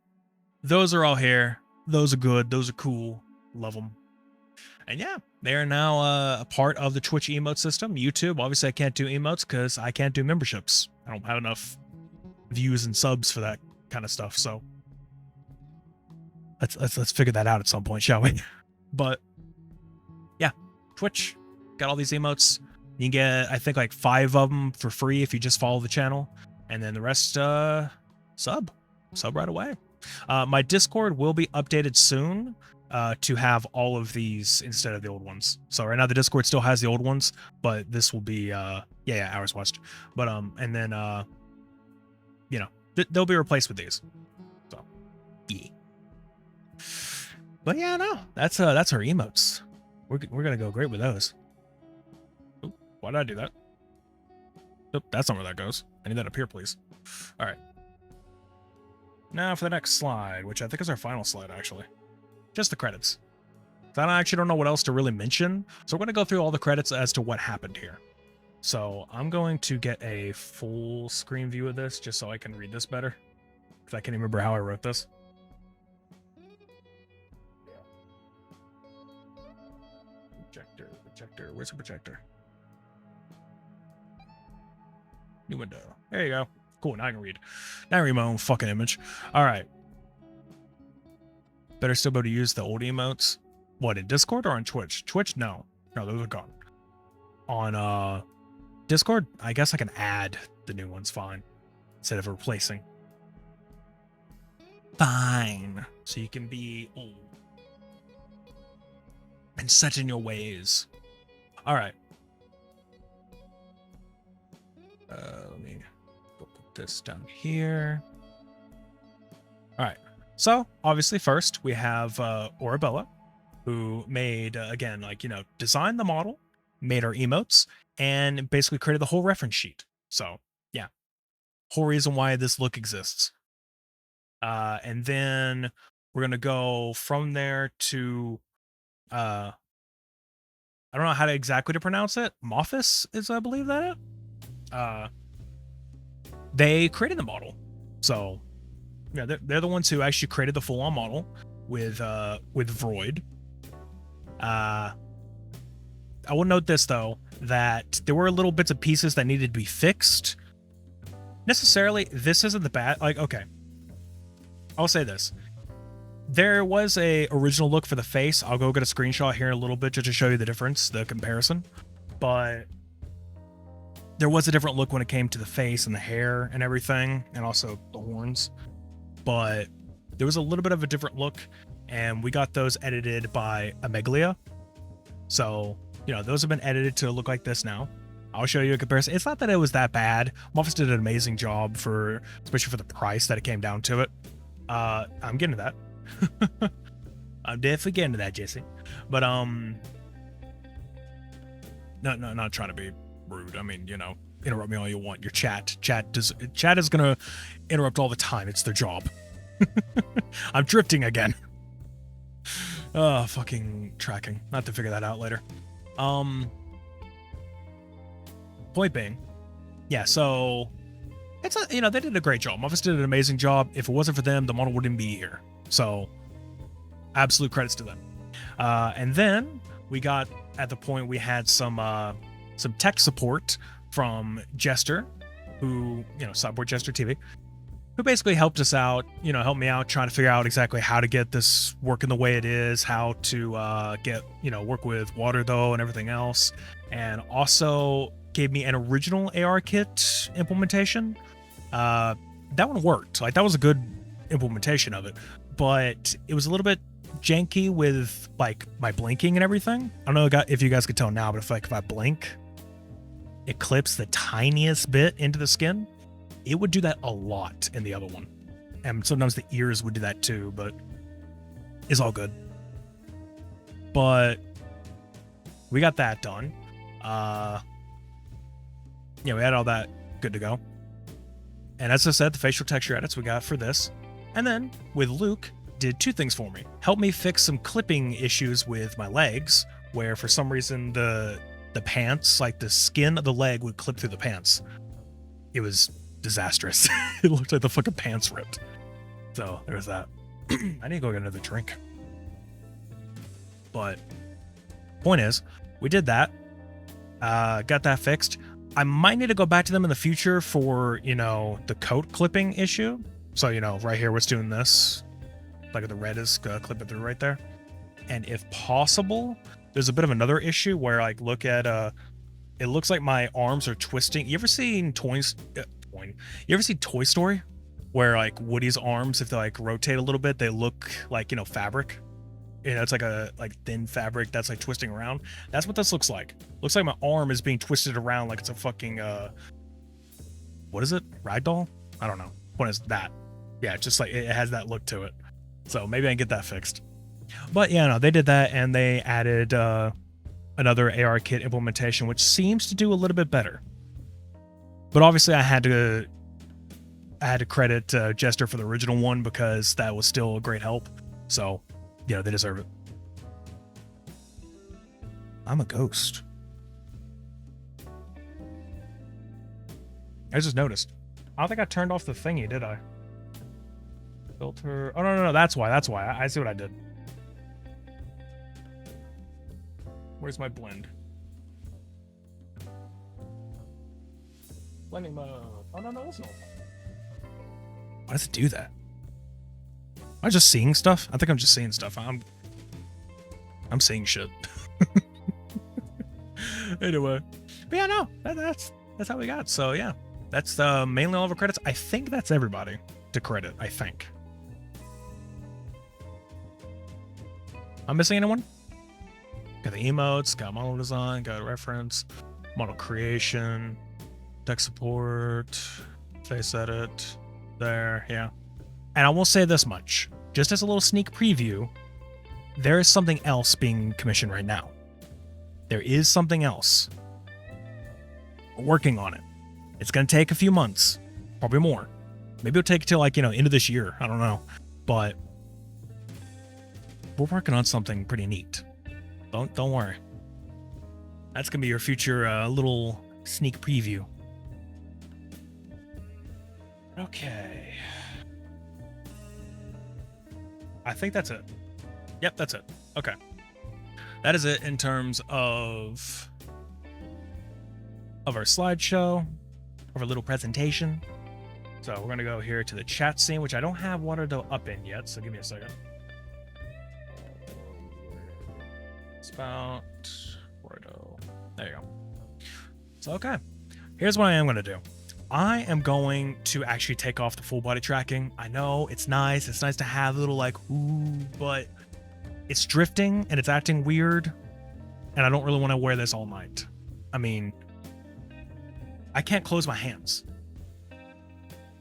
those are all here. Those are good. Those are cool. Love them. And yeah, they are now a part of the Twitch emote system. YouTube, obviously I can't do emotes because I can't do memberships. I don't have enough views and subs for that kind of stuff. So let's figure that out at some point, shall we? But yeah, Twitch got all these emotes. You can get, I think, like 5 of them for free if you just follow the channel, and then the rest sub right away. My Discord will be updated soon to have all of these instead of the old ones. So right now the Discord still has the old ones, but this will be yeah, hours watched. But and then you know, they'll be replaced with these. So yeah. But yeah, no, that's our emotes. We're gonna go great with those. Ooh, why did I do that? Oop, that's not where that goes. I need that up here, please. All right. Now for the next slide, which I think is our final slide, actually. Just the credits. I actually don't know what else to really mention, so we're going to go through all the credits as to what happened here. So I'm going to get a full screen view of this just so I can read this better, because I can't remember how I wrote this. Projector, where's the projector? New window. There you go. Cool, now I can read. Now I read my own fucking image. All right. Better still be able to use the old emotes. What, in Discord or on Twitch? Twitch, no. No, those are gone. On Discord, I guess I can add the new ones, fine. Instead of replacing. Fine. So you can be old. And set in your ways. All right. Let me put this down here. All right. So obviously first we have Orabella, who made, again, like, you know, designed the model, made our emotes, and basically created the whole reference sheet. So yeah, whole reason why this look exists. And then we're going to go from there to, I don't know how to exactly to pronounce it. Mophis is, I believe, that it. They created the model. So yeah, they're the ones who actually created the full-on model with Vroid. I will note this though, that there were little bits and pieces that needed to be fixed. Necessarily, this isn't the bad, like, okay. I'll say this. There was a original look for the face. I'll go get a screenshot here in a little bit just to show you the difference, the comparison. But there was a different look when it came to the face and the hair and everything, and also the horns. But there was a little bit of a different look, and we got those edited by Amegalia. So, you know, those have been edited to look like this now. I'll show you a comparison. It's not that it was that bad. Mophis did an amazing job especially for the price that it came down to it. I'm getting to that. I'm definitely getting to that, Jesse. But no, not trying to be rude. I mean, you know, interrupt me all you want. Your chat is gonna interrupt all the time. It's their job. I'm drifting again. Oh, fucking tracking. Not to figure that out later. Point being, yeah. So it's a, you know, they did a great job. Mophis did an amazing job. If it wasn't for them, the model wouldn't be here. So absolute credits to them. And then we got at the point we had some tech support from Jester, who, you know, Cyborg Jester TV, who basically helped us out, you know, helped me out trying to figure out exactly how to get this working the way it is, how to get, you know, work with water though and everything else. And also gave me an original AR kit implementation. That one worked. Like, that was a good implementation of it, but it was a little bit janky with like my blinking and everything. I don't know if you guys could tell now, but if I blink, it clips the tiniest bit into the skin. It would do that a lot in the other one, and sometimes the ears would do that too, but it's all good. But we got that done. Yeah, we had all that good to go. And as I said, the facial texture edits we got for this. And then with Luke, did two things for me. Helped me fix some clipping issues with my legs, where for some reason the pants, like the skin of the leg would clip through the pants. It was disastrous. It looked like the fucking pants ripped. So there's that. I need to go get another drink. But point is, we did that. Got that fixed. I might need to go back to them in the future for, you know, the coat clipping issue. So, you know, right here, we're doing this. Like the red is clipping through right there. And if possible, there's a bit of another issue where, like, look at, it looks like my arms are twisting. You ever seen Toy Story? Where, like, Woody's arms, if they, like, rotate a little bit, they look like, you know, fabric. You know, it's like a thin fabric that's like twisting around. That's what this looks like. Looks like my arm is being twisted around like it's a fucking what is it? Ragdoll? I don't know. What is that? Yeah, just like it has that look to it. So maybe I can get that fixed. But yeah, no, they did that, and they added another AR kit implementation, which seems to do a little bit better. But obviously I had to credit Jester for the original one because that was still a great help. So, you know, they deserve it. I'm a ghost. I just noticed. I don't think I turned off the thingy, did I? Filter. Oh, no. That's why. I see what I did. Where's my blend? Blending mode. Oh, no, that's not. Why does it do that? Am I just seeing stuff? I think I'm just seeing stuff. I'm seeing shit. Anyway. But yeah, no. That's how we got. So, yeah. That's mainly all of our credits. I think that's everybody to credit, I think. I'm missing anyone? Got the emotes, got model design, got reference, model creation, tech support, face edit, there, yeah. And I will say this much, just as a little sneak preview, there is something else being commissioned right now. There is something else. We're working on it. It's going to take a few months, probably more. Maybe it'll take till like, you know, end of this year. I don't know. But we're working on something pretty neat. Don't worry. That's going to be your future little sneak preview. Okay. I think that's it. Yep, that's it. Okay. That is it in terms of our slideshow, of our little presentation. So we're going to go here to the chat scene, which I don't have Waterdo up in yet, so give me a second. Spout, Waterdo. There you go. So, okay. Here's what I am going to do. I am going to actually take off the full body tracking. I know it's nice. It's nice to have a little like, ooh, but it's drifting and it's acting weird. And I don't really want to wear this all night. I mean, I can't close my hands.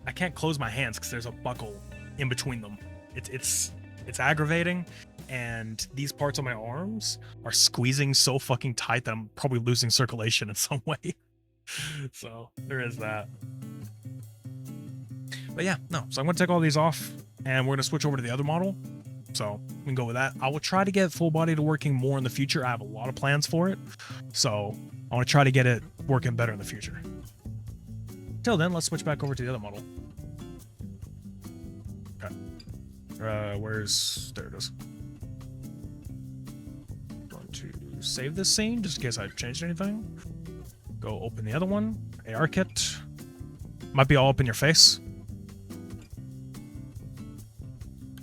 I can't close my hands because there's a buckle in between them. It's aggravating, and these parts of my arms are squeezing so fucking tight that I'm probably losing circulation in some way. So there is that. But yeah, no. So I'm going to take all these off, and we're going to switch over to the other model. So we can go with that. I will try to get full body to working more in the future. I have a lot of plans for it. So I want to try to get it working better in the future. Till then, let's switch back over to the other model. Okay. There it is. Going to save this scene just in case I changed anything. Go open the other one. AR kit. Might be all up in your face.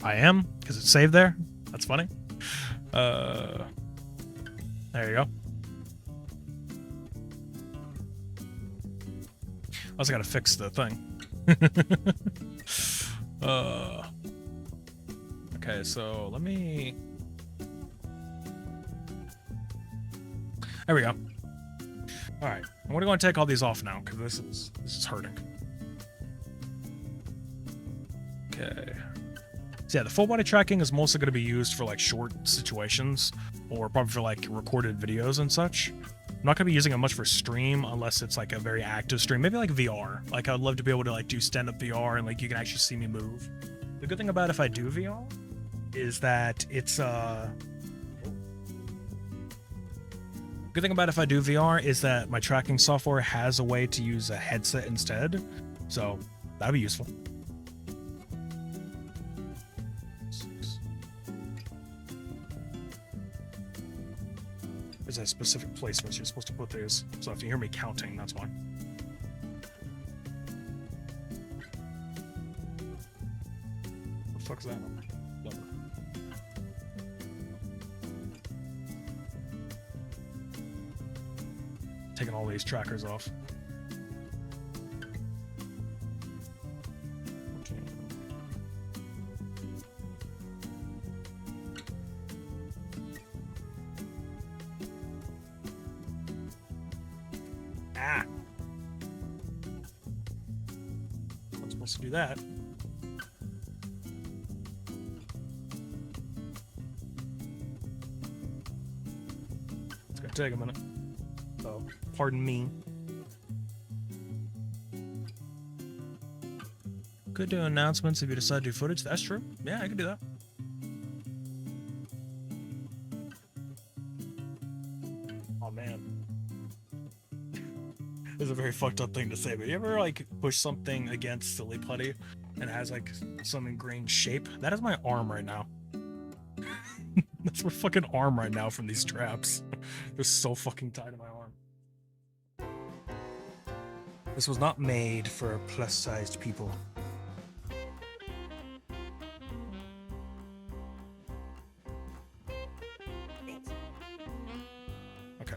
I am, because it's saved there. That's funny. There you go. I also gotta fix the thing. Okay, so let me... There we go. Alright, I'm gonna go and take all these off now, because this is hurting. Okay. So yeah, the full body tracking is mostly going to be used for like short situations, or probably for like recorded videos and such. I'm not going to be using it much for stream unless it's like a very active stream, maybe like VR. Like I'd love to be able to like do stand-up VR and like you can actually see me move. The good thing about if I do VR is that it's good thing about if I do VR is that my tracking software has a way to use a headset instead, so that'd be useful. There's a specific placement you're supposed to put these, so if you hear me counting, that's why. What the fuck's that? Number. Taking all these trackers off. Ah! I'm supposed to do that. It's gonna take a minute. So, pardon me. Could do announcements if you decide to do footage. That's true. Yeah, I could do that. Oh man. This is a very fucked up thing to say, but you ever like push something against silly putty and it has like some ingrained shape? That is my arm right now. That's my fucking arm right now from these straps. They're so fucking tight in my arm. This was not made for plus-sized people. Okay.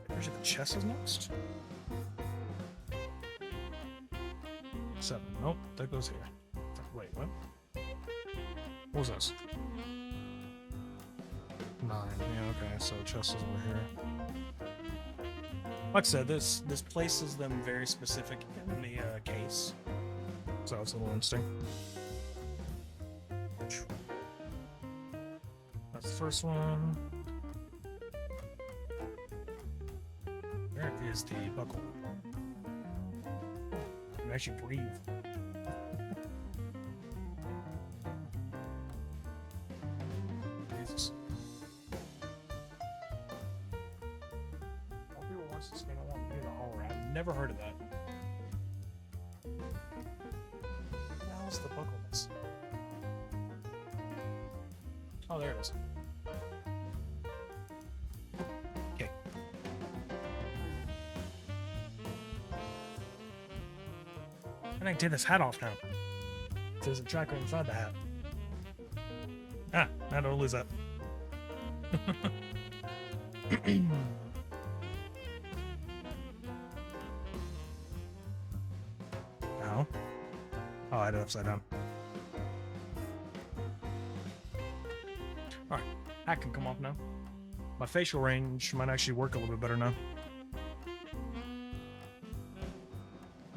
There's the chest is next. 7. Nope, that goes here. Wait, what? What was this? 9. Yeah, okay, so chest is over here. Like I said, this places them very specific in the case. So it's a little interesting. That's the first one. Where is the buckle? I can actually breathe. Jesus. All people watch this game, I want to do the horror. I've never heard of that. What the hell is the buckle miss? Oh, there it is. Okay. And I can take this hat off now. There's a tracker inside the hat. Ah, I don't lose that. Ow. Oh, I had it upside down. Alright, that can come off now. My facial range might actually work a little bit better now.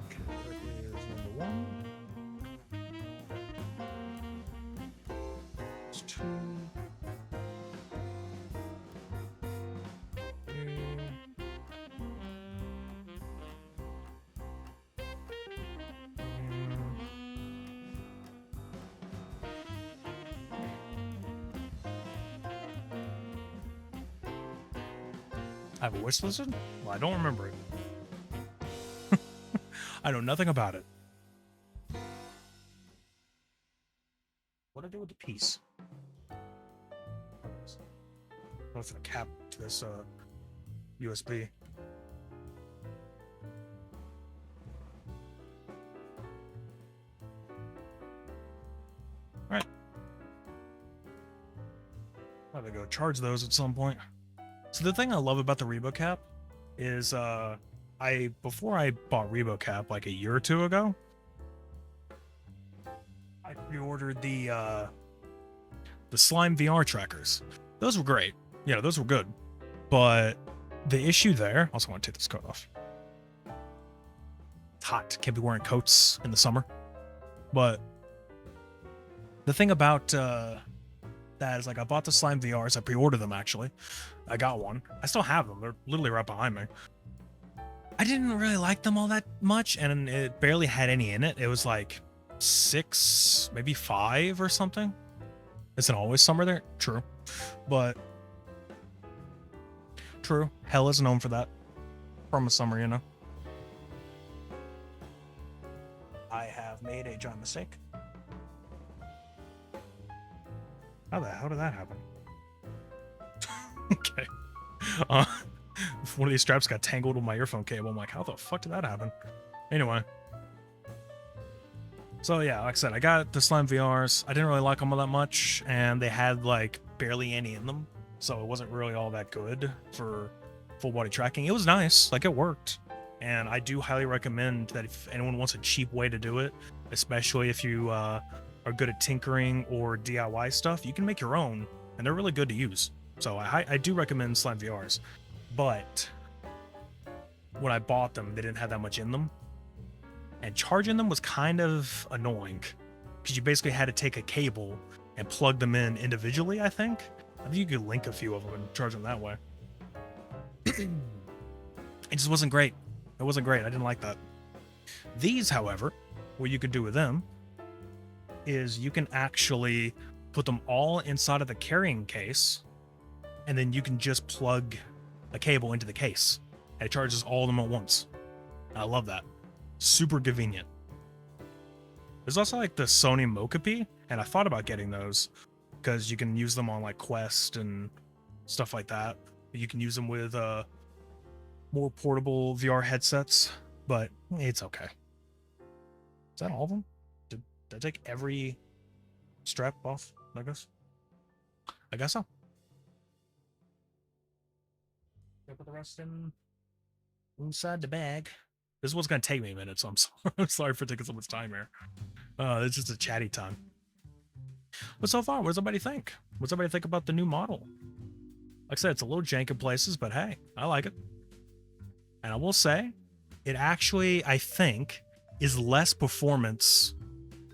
Okay, that is number 1. That's 2. 3. I have a wish list? Well, I don't remember it. I know nothing about it. What do I do with the piece? What's the cap to this USB? Alright. I'm gonna go charge those at some point. So the thing I love about the Rebo cap is before I bought Rebo cap like a year or two ago, I pre-ordered the Slime VR trackers. Those were great. Yeah, those were good. But the issue there, also want to take this coat off. It's hot. Can't be wearing coats in the summer. But the thing about that is, like, I bought the Slime VRs. I pre-ordered them, actually. I got one. I still have them. They're literally right behind me. I didn't really like them all that much, and it barely had any in it. It was like 6, maybe 5 or something. Isn't always summer there? True. But true. Hell is known for that. From a summer, you know. I have made a giant mistake. How did that happen? Okay. One of these straps got tangled with my earphone cable. I'm like, how the fuck did that happen? Anyway. So yeah, like I said, I got the Slime VRs. I didn't really like them all that much, and they had like barely any in them. So it wasn't really all that good for full body tracking. It was nice, like it worked. And I do highly recommend that if anyone wants a cheap way to do it, especially if you are good at tinkering or DIY stuff, you can make your own, and they're really good to use. So I do recommend Slime VRs. But when I bought them, they didn't have that much in them. And charging them was kind of annoying, because you basically had to take a cable and plug them in individually, I think. I think you could link a few of them and charge them that way. It just wasn't great. It wasn't great. I didn't like that. These, however, what you could do with them is you can actually put them all inside of the carrying case, and then you can just plug a cable into the case, and it charges all of them at once. I love that. Super convenient. There's also like the Sony Mocapi, and I thought about getting those because you can use them on like Quest and stuff like that. You can use them with more portable VR headsets, but it's okay. Is that all of them? Did I take every strap off? I guess so. Put the rest inside the bag. This is what's gonna take me a minute, so I'm sorry. I'm sorry for taking so much time here. It's just a chatty time. But so far, what does everybody think? What's everybody think about the new model? Like I said, it's a little jank in places, but hey, I like it. And I will say, it actually, I think, is less performance,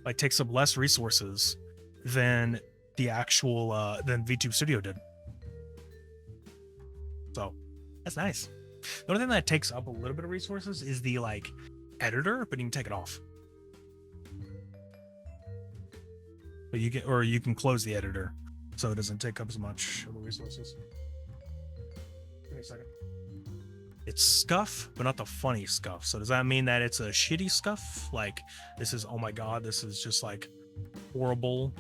like takes up less resources than the actual, than VTube Studio did. So, that's nice. The only thing that takes up a little bit of resources is the, like, editor, but you can take it off. But you can, or you can close the editor, so it doesn't take up as much of the resources. Give me a second. It's scuff, but not the funny scuff. So does that mean that it's a shitty scuff? Like, this is, oh my god, this is just like horrible.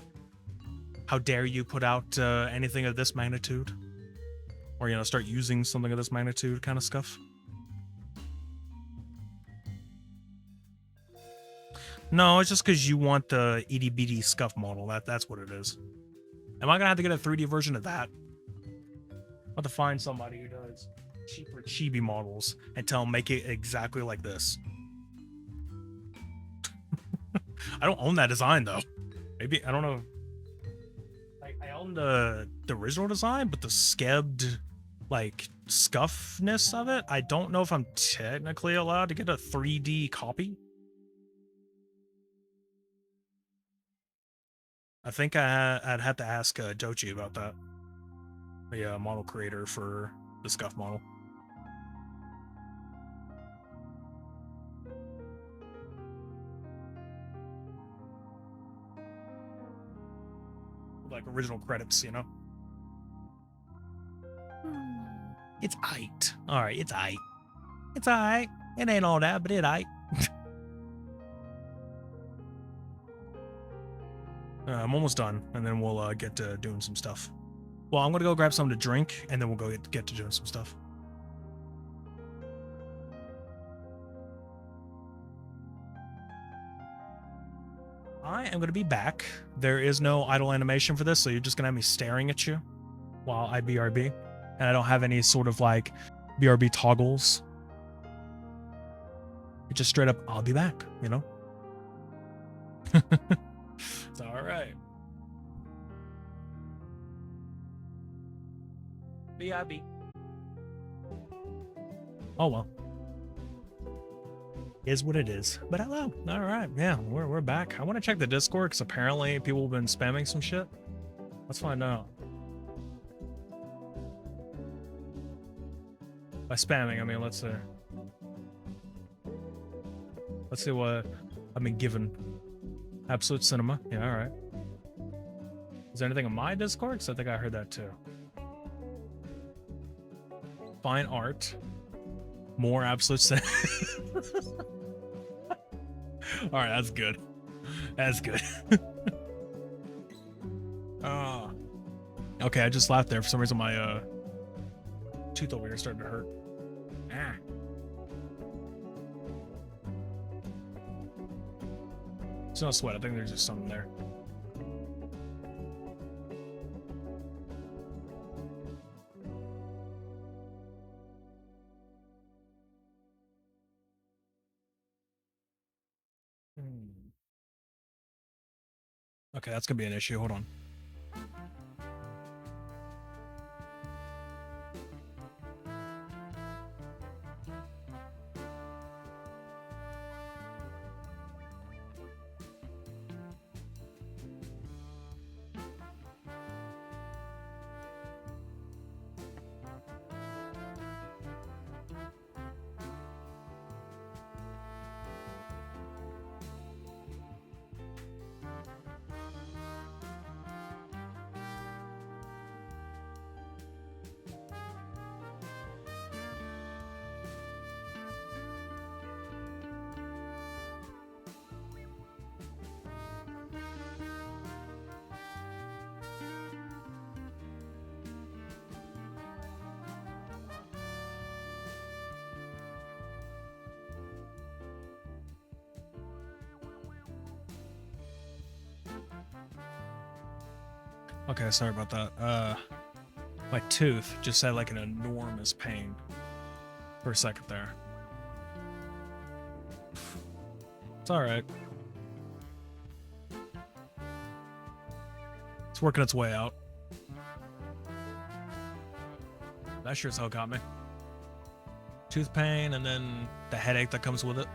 How dare you put out anything of this magnitude? Or, you know, start using something of this magnitude kind of scuff? No, it's just because you want the itty bitty scuff model. That's what it is. Am I gonna have to get a 3D version of that? I'll have to find somebody who does cheaper chibi models and tell them make it exactly like this. I don't own that design though. Maybe, I don't know. I own the original design, but the skebbed like scuffness of it, I don't know if I'm technically allowed to get a 3D copy. I think I'd have to ask Dochi about that. The model creator for the scuff model. Like original credits, you know? It's aight. Alright, it's aight. It's aight. It ain't all that, but it aight. I'm almost done, and then we'll get to doing some stuff. Well, I'm gonna go grab something to drink, and then we'll go get to doing some stuff. I am gonna be back. There is no idle animation for this, so you're just gonna have me staring at you while I BRB. And I don't have any sort of like BRB toggles. It's just straight up, I'll be back, you know? It's alright. BRB. Oh well. Is what it is. But hello. Alright, yeah, we're back. I want to check the Discord because apparently people have been spamming some shit. Let's find out. By spamming, I mean, let's see what I've been given. Absolute Cinema. Yeah, alright. Is there anything on my Discord? Because I think I heard that too. Fine art. More Absolute Cinema. Alright, that's good. That's good. Oh. Okay, I just laughed there. For some reason, my tooth over here started to hurt. Ah. It's no sweat. I think there's just something there. Okay, that's gonna be an issue. Hold on. Okay, sorry about that. My tooth just had like an enormous pain for a second there. It's alright. It's working its way out. That sure as hell got me. Tooth pain and then the headache that comes with it.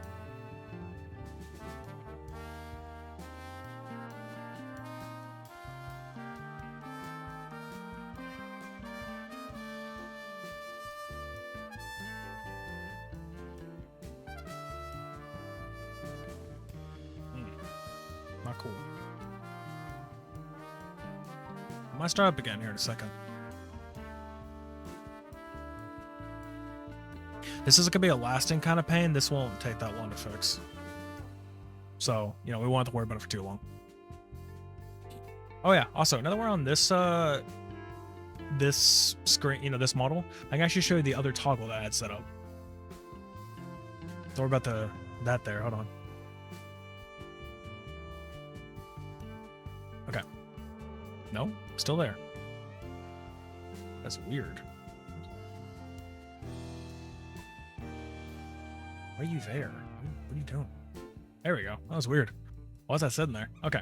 Not cool. I might start up again here in a second. This isn't gonna be a lasting kind of pain. This won't take that long to fix. So, you know, we won't have to worry about it for too long. Oh yeah, also, now that we're on this this screen, you know, this model, I can actually show you the other toggle that I had set up. Don't worry about that there, hold on. Okay. No, still there. That's weird. Why are you there? What are you doing? There we go. That was weird. Why was that sitting there? Okay.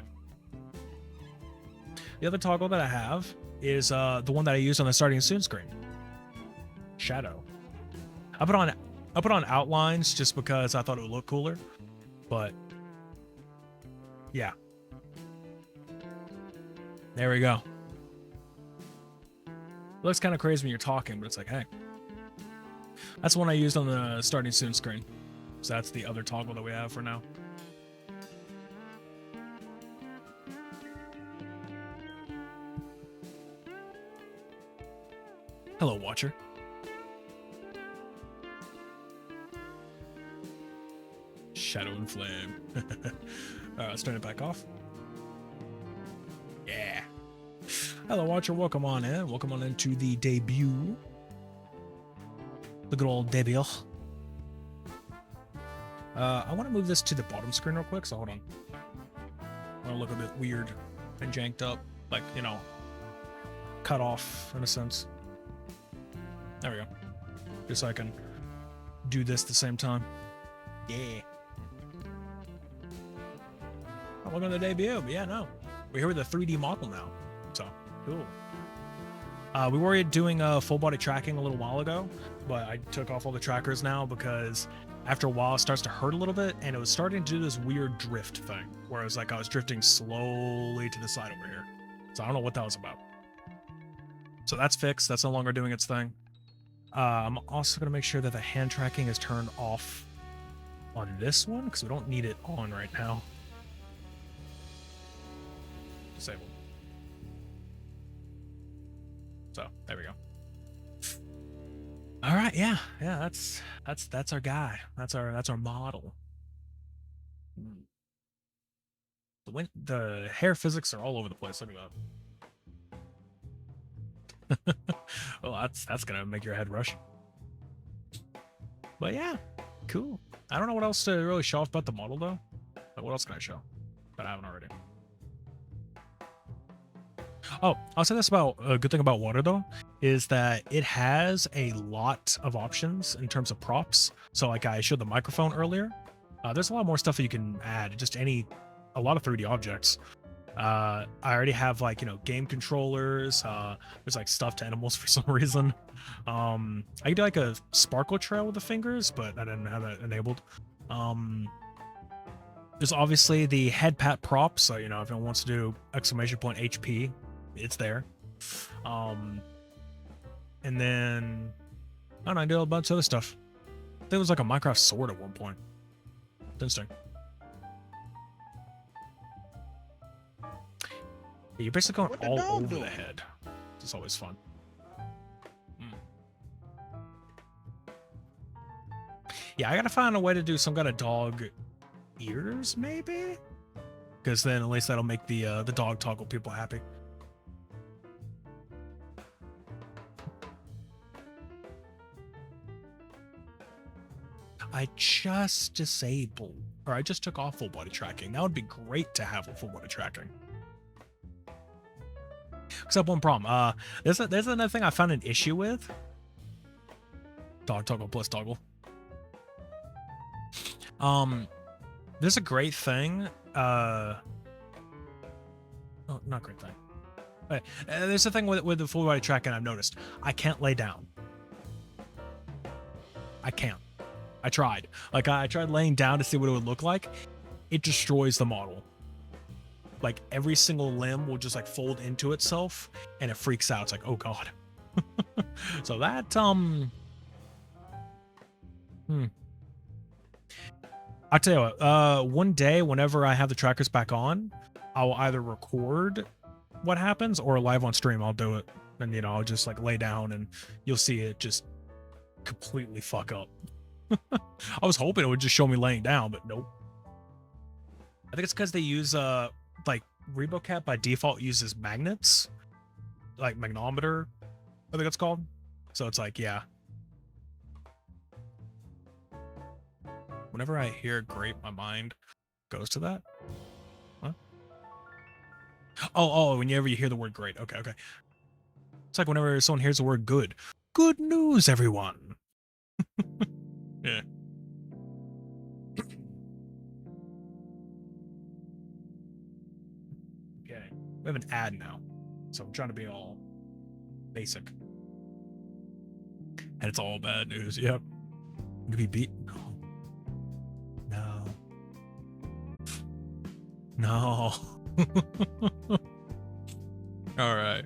The other toggle that I have is the one that I use on the starting soon screen. Shadow. I put on outlines just because I thought it would look cooler, but yeah. There we go. It looks kind of crazy when you're talking, but it's like, hey. That's the one I used on the starting soon screen. So that's the other toggle that we have for now. Hello, watcher. Shadow and flame. Alright, let's turn it back off. Yeah. Hello, watcher. Welcome on in. Welcome on into the debut. The good old debut. I want to move this to the bottom screen real quick, so hold on. I want to look a bit weird and janked up, like, you know, cut off in a sense. There we go. Just so I can do this at the same time. Yeah. Oh, welcome to the debut, but yeah, no. We're here with a 3D model now, so cool. We were doing full body tracking a little while ago, but I took off all the trackers now because after a while it starts to hurt a little bit, and it was starting to do this weird drift thing, where it was like I was drifting slowly to the side over here. So I don't know what that was about. So that's fixed. That's no longer doing its thing. I'm also going to make sure that the hand tracking is turned off on this one, because we don't need it on right now. Disabled. So there we go. All right, yeah, that's our guy. That's our model. The hair physics are all over the place. Look at that. Well, that's gonna make your head rush. But yeah, cool. I don't know what else to really show off about the model though. Like, what else can I show that I haven't already? Oh, I'll say this about a good thing about Water though, is that it has a lot of options in terms of props. So like I showed the microphone earlier, there's a lot more stuff that you can add, just a lot of 3D objects. I already have like, you know, game controllers, there's like stuffed animals for some reason. I can do like a sparkle trail with the fingers, but I didn't have that enabled. There's obviously the head pat prop, so you know, if anyone wants to do exclamation point HP, it's there. And then I don't know, I did a bunch of other stuff. I think it was like a Minecraft sword at one point. Interesting. Yeah, you're basically going all over the head. It's always fun. Yeah, I gotta find a way to do some kind of dog ears, maybe? Because then at least that'll make the dog toggle people happy. I just took off full body tracking. That would be great to have with full body tracking. Except one problem. There's another thing I found an issue with. Dog toggle plus toggle. There's a great thing. Oh, not great thing. There's a thing with the full body tracking I've noticed. I can't lay down. I can't. I tried. Like, I tried laying down to see what it would look like. It destroys the model. Like, every single limb will just, like, fold into itself, and it freaks out. It's like, oh, God. So that, I'll tell you what, one day, whenever I have the trackers back on, I'll either record what happens or live on stream. I'll do it. And, you know, I'll just, like, lay down, and you'll see it just completely fuck up. I was hoping it would just show me laying down, but nope. I think it's because they use like ReboCat by default uses magnets, like magnometer, I think it's called. So it's like, yeah. Whenever I hear grape, my mind goes to that. What? Oh, whenever you hear the word great. Okay. It's like whenever someone hears the word good. Good news, everyone. Yeah. Okay. We have an ad now. So I'm trying to be all basic. And it's all bad news. Yep. To be beat. No. All right.